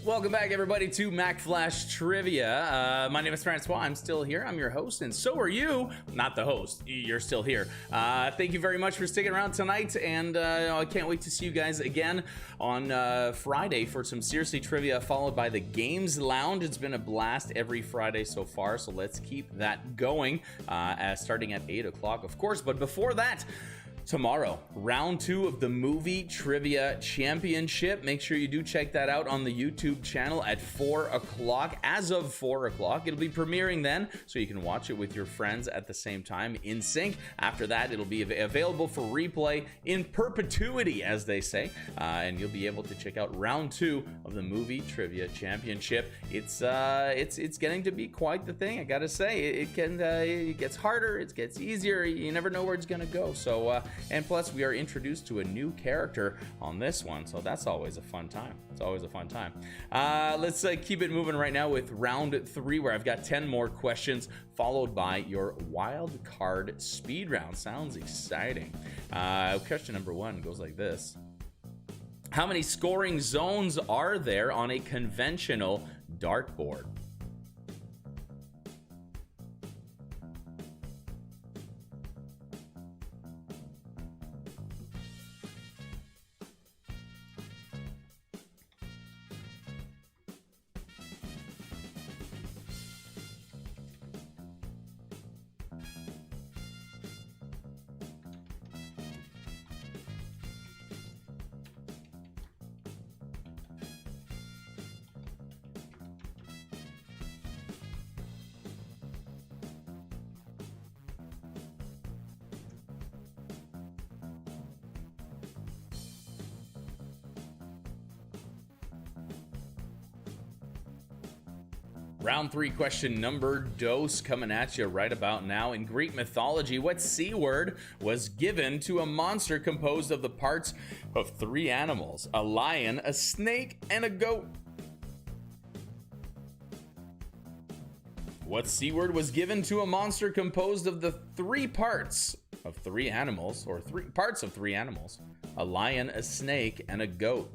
Welcome back, everybody, to Mac Flash Trivia. My name is François. I'm still here. I'm your host, and so are you. Not the host. You're still here. Thank you very much for sticking around tonight, and I can't wait to see you guys again on Friday for some Seriously Trivia, followed by the Games Lounge. It's been a blast every Friday so far, so let's keep that going, starting at 8 o'clock, of course. But before that, tomorrow, round 2 of the Movie Trivia Championship. Make sure you do check that out on the YouTube channel at 4 o'clock. As of 4 o'clock, it'll be premiering then, so you can watch it with your friends at the same time in sync. After that, it'll be available for replay in perpetuity, as they say, and you'll be able to check out round 2 of the Movie Trivia Championship. It's getting to be quite the thing, I gotta say. It gets harder, it gets easier. You never know where it's gonna go. So. And plus, we are introduced to a new character on this one, so that's always a fun time. It's always a fun time. Let's keep it moving right now with round 3, where I've got 10 more questions, followed by your wild card speed round. Sounds exciting. Question number 1 goes like this. How many scoring zones are there on a conventional dartboard? Round 3, question number dos, coming at you right about now. In Greek mythology, what C word was given to a monster composed of the parts of 3 animals? A lion, a snake, and a goat. What C word was given to a monster composed of the 3 parts of 3 animals, or 3 parts of 3 animals? A lion, a snake, and a goat.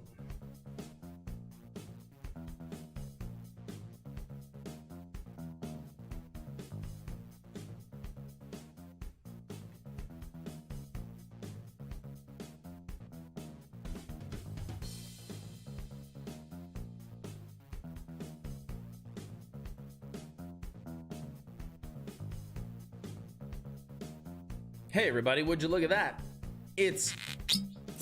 Hey everybody, would you look at that? It's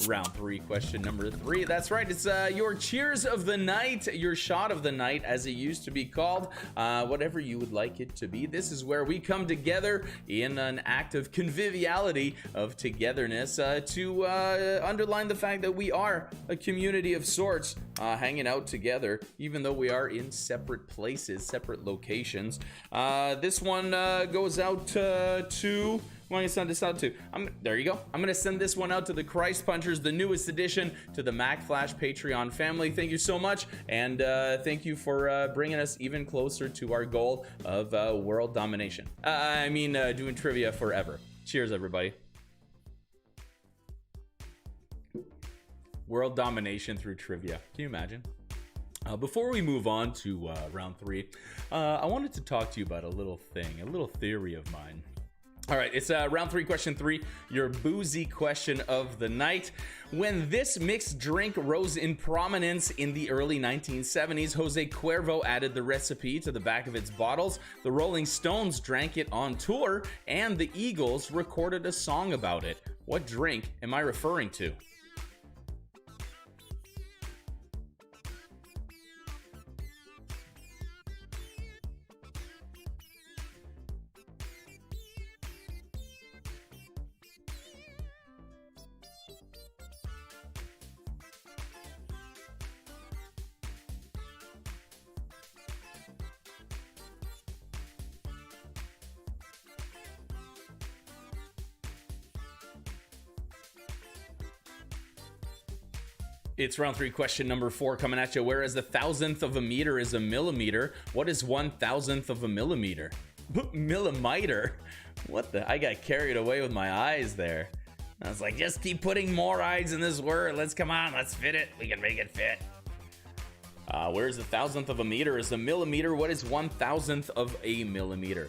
round 3, question number 3. That's right, it's your cheers of the night, your shot of the night, as it used to be called, whatever you would like it to be. This is where we come together in an act of conviviality, of togetherness, to underline the fact that we are a community of sorts, hanging out together, even though we are in separate places, separate locations. This one goes out to... I'm going to send this out to, there you go. I'm going to send this one out to the Christ Punchers, the newest addition to the Mac Flash Patreon family. Thank you so much, and thank you for bringing us even closer to our goal of world domination. Doing trivia forever. Cheers, everybody. World domination through trivia. Can you imagine? Before we move on to round 3, I wanted to talk to you about a little thing, a little theory of mine. All right, it's round 3, question 3, your boozy question of the night. When this mixed drink rose in prominence in the early 1970s, Jose Cuervo added the recipe to the back of its bottles, the Rolling Stones drank it on tour, and the Eagles recorded a song about it. What drink am I referring to? It's round 3, question number 4 coming at you. Whereas the 1,000th of a meter is a millimeter, what is 1,000th of a millimeter? Millimeter? What the? I got carried away with my eyes there. I was like, just keep putting more eyes in this word. Let's come on, let's fit it. We can make it fit. Where's the thousandth of a meter? Is a millimeter? What is 1,000th of a millimeter?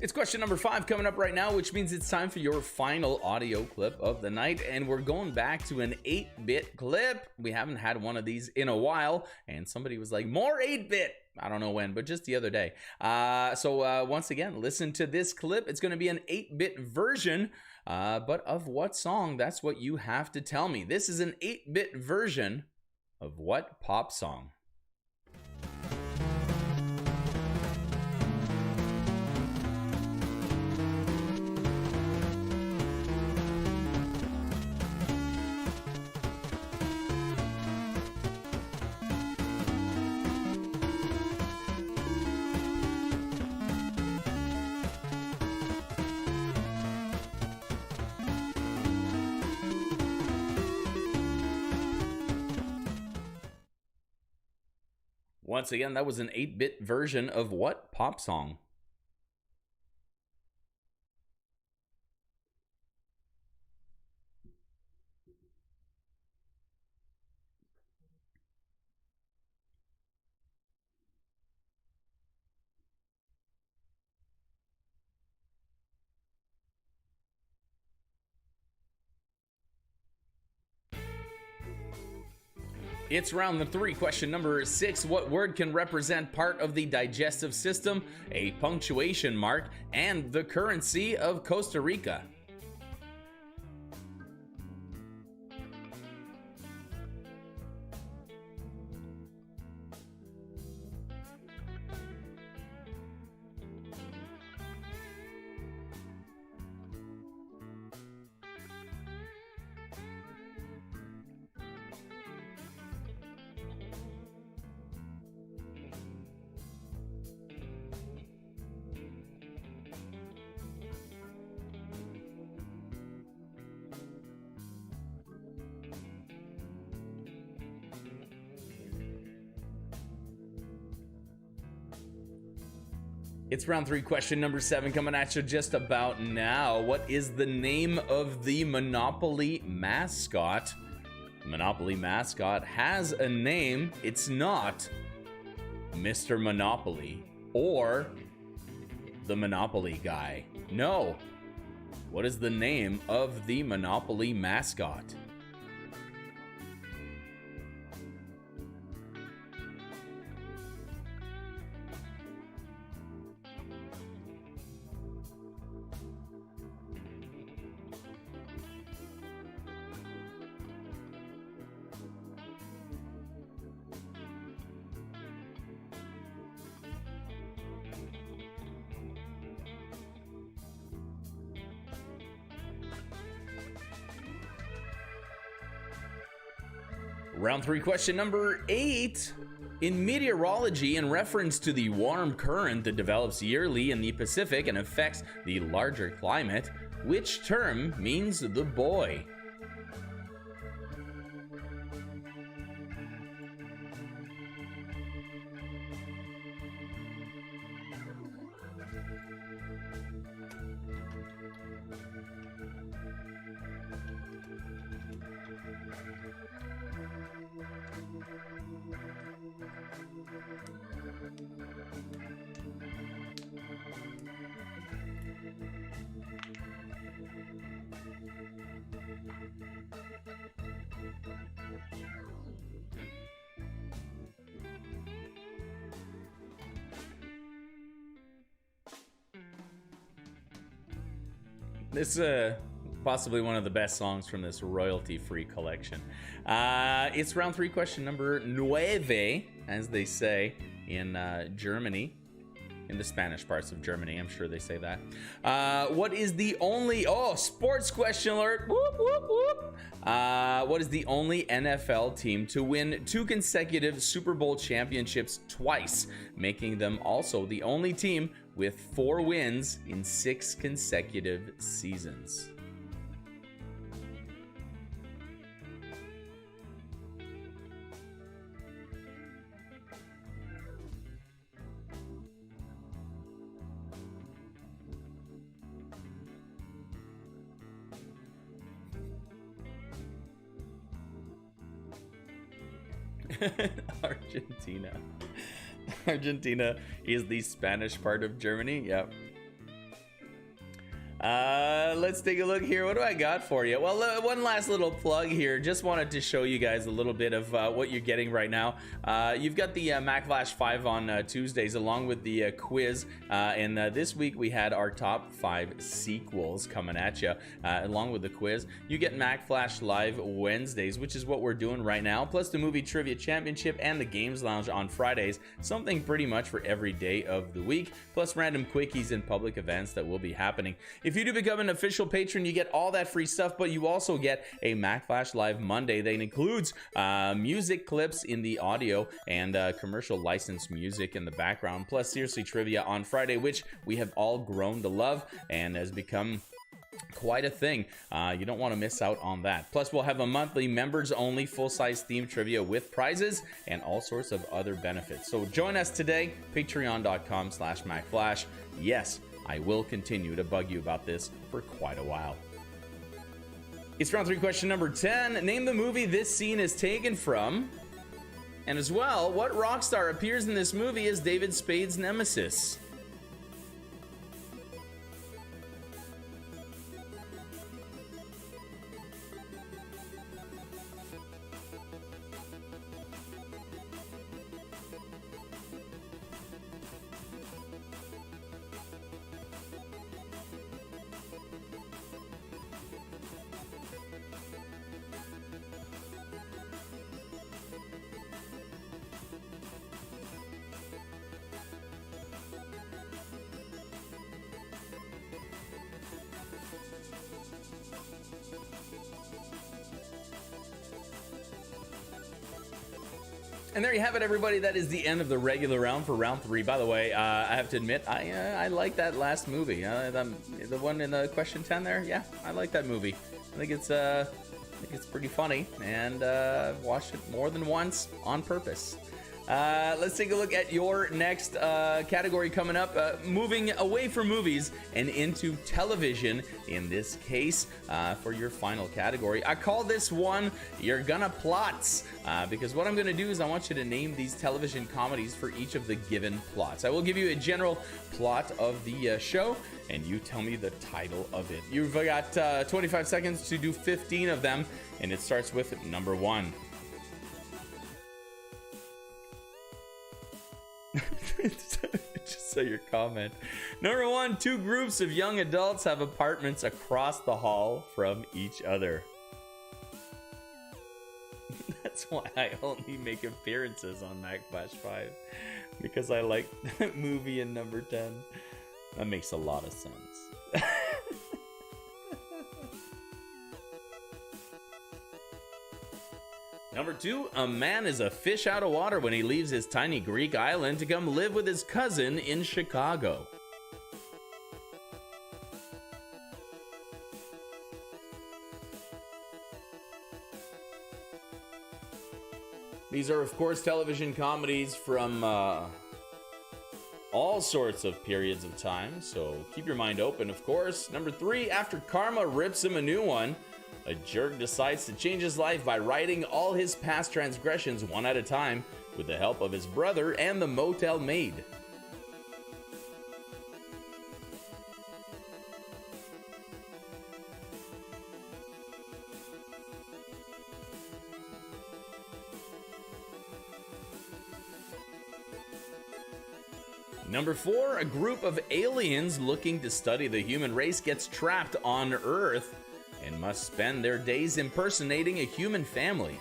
It's question number 5 coming up right now, which means it's time for your final audio clip of the night. And we're going back to an 8-bit clip. We haven't had one of these in a while. And somebody was like, more 8-bit. I don't know when, but just the other day. So once again, listen to this clip. It's going to be an 8-bit version. But of what song? That's what you have to tell me. This is an 8-bit version of what pop song? Once again, that was an 8-bit version of what pop song? It's round 3, question number 6. What word can represent part of the digestive system, a punctuation mark, and the currency of Costa Rica? It's round 3, question number 7 coming at you just about now. What is the name of the Monopoly mascot? The Monopoly mascot has a name. It's not Mr. Monopoly or the Monopoly guy. No. What is the name of the Monopoly mascot? Round 3, question number 8. In meteorology, in reference to the warm current that develops yearly in the Pacific and affects the larger climate, which term means the boy? This is possibly one of the best songs from this royalty-free collection. It's round 3, question number 9, as they say in Germany. in the Spanish parts of Germany. I'm sure they say that. What is the only... Oh, sports question alert. Whoop, whoop, whoop. What is the only NFL team to win 2 consecutive Super Bowl championships twice, making them also the only team with 4 wins in 6 consecutive seasons? Argentina. Argentina is the Spanish part of Germany. Yep. Let's take a look here. What do I got for you? Well, one last little plug here. Just wanted to show you guys a little bit of what you're getting right now. You've got the Mack Flash 5 on Tuesdays along with the quiz. And this week we had our top 5 sequels coming at you along with the quiz. You get Mack Flash Live Wednesdays, which is what we're doing right now, plus the Movie Trivia Championship and the Games Lounge on Fridays. Something pretty much for every day of the week, plus random quickies and public events that will be happening. If you do become an official patron, you get all that free stuff, but you also get a Mack Flash Live Monday that includes music clips in the audio and commercial licensed music in the background, plus Seriously Trivia on Friday, which we have all grown to love and has become quite a thing. You don't want to miss out on that. Plus, we'll have a monthly members-only full-size theme trivia with prizes and all sorts of other benefits. So join us today, patreon.com/MackFlash. Yes, I will continue to bug you about this for quite a while. It's round 3, question number 10. Name the movie this scene is taken from. And as well, what rock star appears in this movie as David Spade's nemesis? And there you have it, everybody. That is the end of the regular round for round 3. By the way, I have to admit, I like that last movie. The one in the question 10 there. Yeah, I like that movie. I think it's pretty funny, and I've watched it more than once on purpose. Let's take a look at your next category coming up. Moving away from movies and into television, in this case, for your final category. I call this one, You're Gonna Plots, because what I'm gonna do is I want you to name these television comedies for each of the given plots. I will give you a general plot of the show, and you tell me the title of it. You've got 25 seconds to do 15 of them, and it starts with number 1. Just so your comment. Number 1, 2 groups of young adults have apartments across the hall from each other. That's why I only make appearances on Mack Flash 5, because I like that movie in number 10. That makes a lot of sense. Number 2, a man is a fish out of water when he leaves his tiny Greek island to come live with his cousin in Chicago. These are, of course, television comedies from all sorts of periods of time, so keep your mind open, of course. Number 3, after karma rips him a new one, a jerk decides to change his life by writing all his past transgressions one at a time with the help of his brother and the motel maid. Number 4, a group of aliens looking to study the human race gets trapped on Earth and must spend their days impersonating a human family.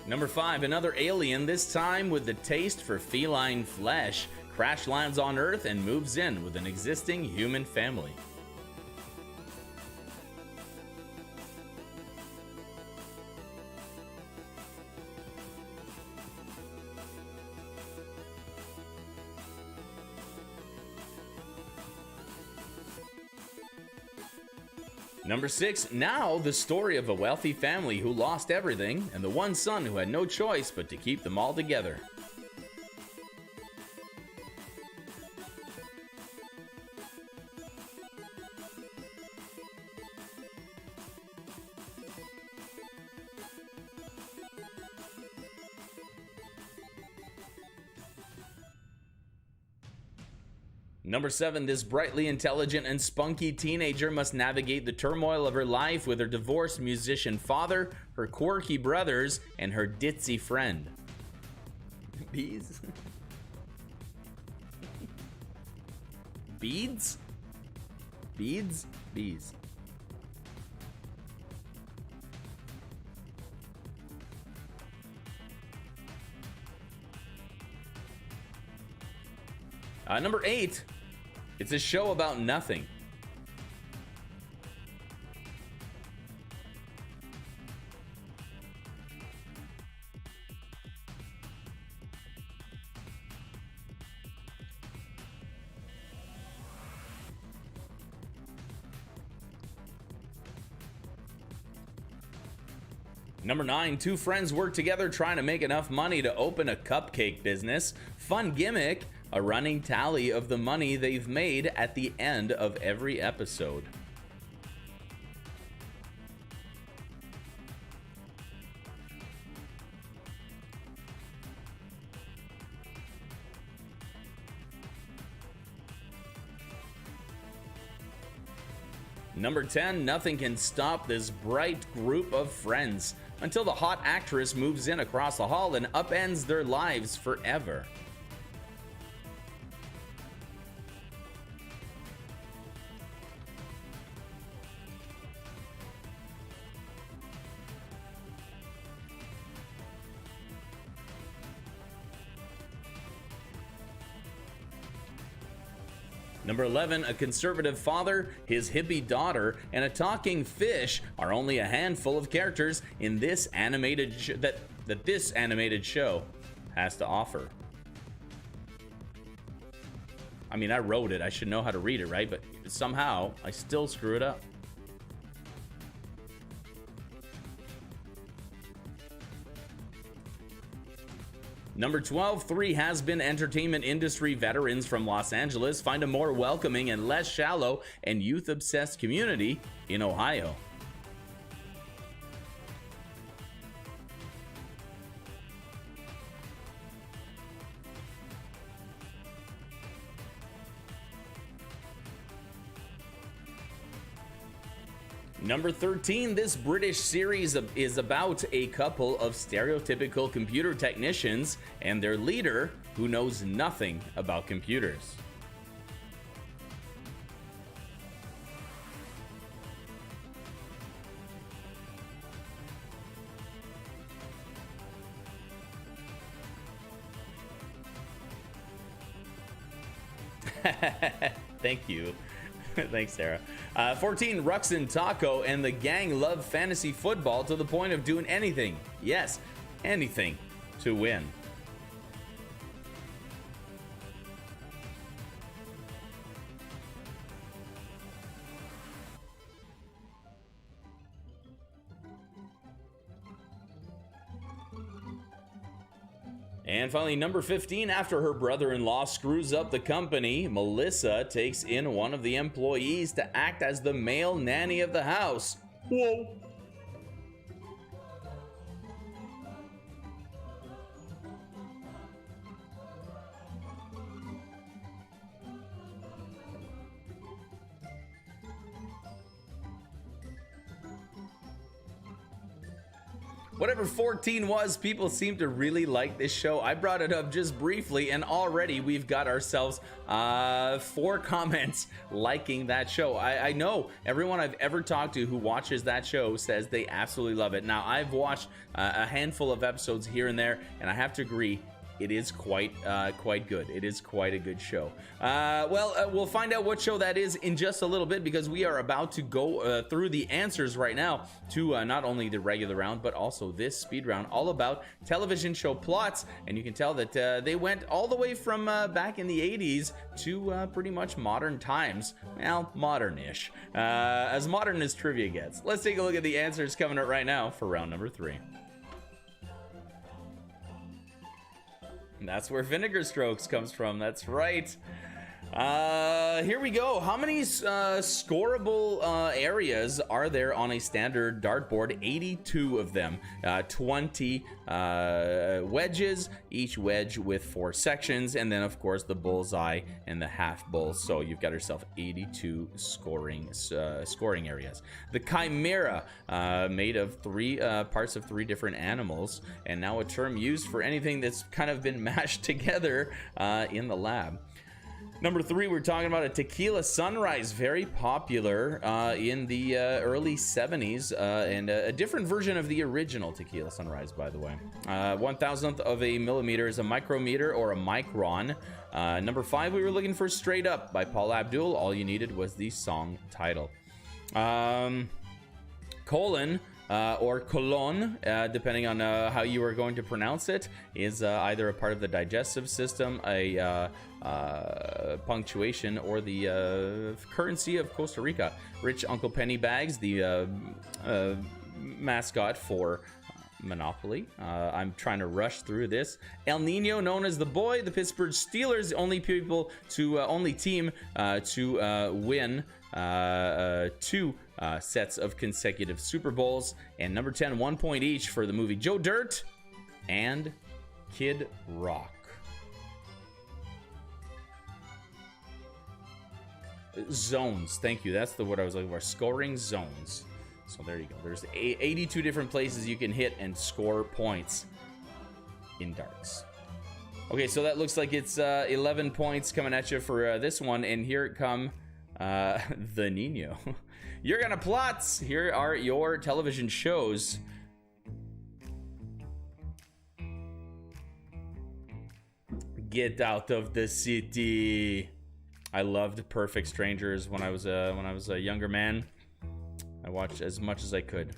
Number 5, another alien, this time with the taste for feline flesh, crash lands on Earth and moves in with an existing human family. Number 6, now the story of a wealthy family who lost everything and the one son who had no choice but to keep them all together. Number 7, this brightly intelligent and spunky teenager must navigate the turmoil of her life with her divorced musician father, her quirky brothers, and her ditzy friend. Bees? Beads? Beads? Bees. Number 8, it's a show about nothing. Number 9, two friends work together trying to make enough money to open a cupcake business. Fun gimmick, a running tally of the money they've made at the end of every episode. Number 10, nothing can stop this bright group of friends until the hot actress moves in across the hall and upends their lives forever. Number 11, a conservative father, his hippie daughter, and a talking fish are only a handful of characters in this animated that this animated show has to offer. I mean, I wrote it. I should know how to read it, right? But somehow I still screw it up. Number 12, three has-been entertainment industry veterans from Los Angeles find a more welcoming and less shallow and youth-obsessed community in Ohio. Number 13, this British series is about a couple of stereotypical computer technicians and their leader who knows nothing about computers. Thank you. Thanks, Sarah. 14, Rux and Taco and the gang love fantasy football to the point of doing anything, yes, anything, to win. And finally, number 15, after her brother-in-law screws up the company, Melissa takes in one of the employees to act as the male nanny of the house. Whoa. Whatever 14 was, people seem to really like this show. I brought it up just briefly, and already we've got ourselves 4 comments liking that show. I know everyone I've ever talked to who watches that show says they absolutely love it. Now, I've watched a handful of episodes here and there, and I have to agree, it is quite good. It is quite a good show. We'll find out what show that is in just a little bit, because we are about to go through the answers right now to not only the regular round, but also this speed round, all about television show plots. And you can tell that they went all the way from back in the 80s to pretty much modern times. Well, modern-ish. As modern as trivia gets. Let's take a look at the answers coming up right now for round number 3. And that's where Vinegar Strokes comes from. That's right. Here we go. How many scoreable areas are there on a standard dartboard? 82 of them. 20 wedges, each wedge with 4 sections, and then of course the bullseye and the half bull. So you've got yourself 82 scoring areas. The Chimera, made of 3 parts of 3 different animals, and now a term used for anything that's kind of been mashed together in the lab. Number 3, we're talking about a tequila sunrise, very popular in the early 70s, and a different version of the original tequila sunrise, by the way. 1,000th of a millimeter is a micrometer or a micron. Number 5, we were looking for Straight Up by Paul Abdul. All you needed was the song title. Colon, or colon, depending on how you are going to pronounce it, is either a part of the digestive system, a punctuation, or the currency of Costa Rica. Rich Uncle Pennybags, the mascot for Monopoly. I'm trying to rush through this. El Nino, known as the Boy, the Pittsburgh Steelers, only team to win 2 sets of consecutive Super Bowls. And number 10, 1 point each for the movie Joe Dirt and Kid Rock. Zones, thank you. That's the word I was looking for. Scoring zones. So there you go. There's 82 different places you can hit and score points in darts. Okay, so that looks like it's 11 points coming at you for this one. And here it come, the Nino. You're gonna plots. Here are your television shows. Get out of the city. I loved Perfect Strangers when I was a younger man. I watched as much as I could.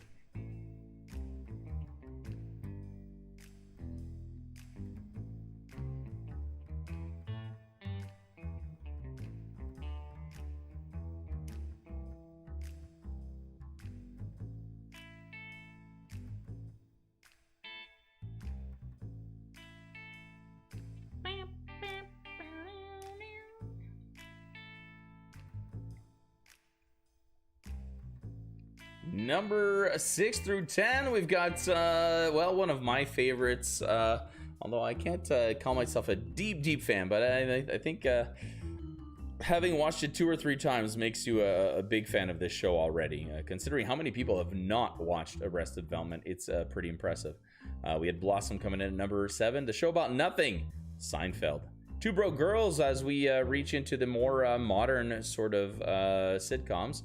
Number 6 through 10, we've got, one of my favorites, although I can't call myself a deep fan, but I think having watched it 2 or 3 times makes you a big fan of this show already. Considering how many people have not watched Arrested Development, it's pretty impressive. We had Blossom coming in at number 7, the show about nothing, Seinfeld. Two Broke Girls, as we reach into the more modern sort of sitcoms,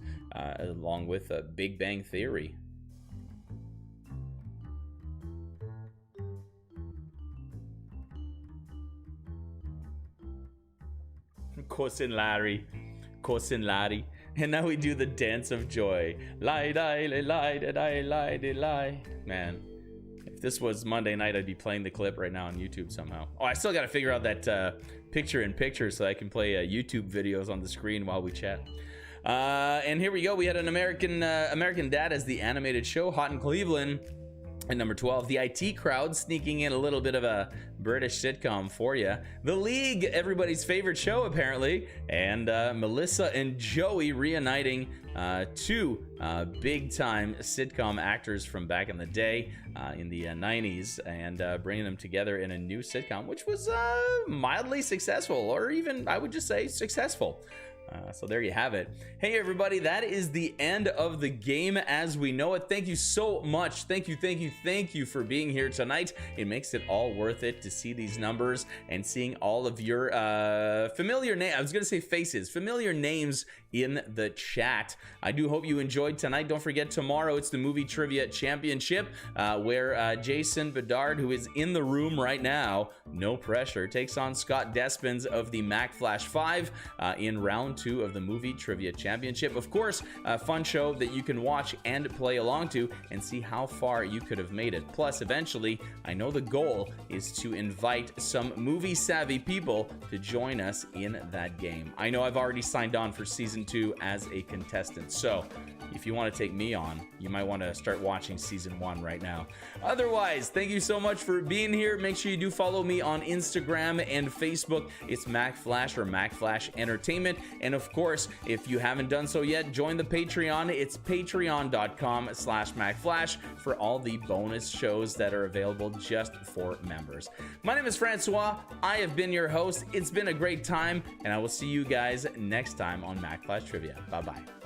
along with Big Bang Theory. Cousin Larry. And now we do the dance of joy. Lie, die, lie, die, lie, lie. Man, if this was Monday night, I'd be playing the clip right now on YouTube somehow. Oh, I still got to figure out that picture-in-picture so I can play YouTube videos on the screen while we chat. And here we go. We had an American Dad as the animated show, Hot in Cleveland. And number 12, the IT Crowd, sneaking in a little bit of a British sitcom for you. The League, everybody's favorite show, apparently. And Melissa and Joey reuniting 2 big-time sitcom actors from back in the day, in the 90s, and bringing them together in a new sitcom, which was mildly successful, or even, I would just say, successful. So there you have it. Hey everybody, that is the end of the game as we know it. Thank you so much. Thank you for being here tonight. It makes it all worth it to see these numbers and seeing all of your familiar names. I was gonna say faces, familiar names in the chat. I do hope you enjoyed tonight. Don't forget, tomorrow it's the Movie Trivia Championship, where Jason Bedard, who is in the room right now, no pressure, takes on Scott Despins of the Mack Flash 5 in round 2 of the Movie Trivia Championship. Of course, a fun show that you can watch and play along to and see how far you could have made it. Plus, eventually, I know the goal is to invite some movie savvy people to join us in that game. I know I've already signed on for season 2 as a contestant, so if you want to take me on, you might want to start watching season 1 right now. Otherwise, thank you so much for being here. Make sure you do follow me on Instagram and Facebook. It's Mack Flash or Mack Flash Entertainment. And of course, if you haven't done so yet, join the Patreon. It's patreon.com/MackFlash for all the bonus shows that are available just for members. My name is Francois. I have been your host. It's been a great time, and I will see you guys next time on Mack Flash Trivia. Bye-bye.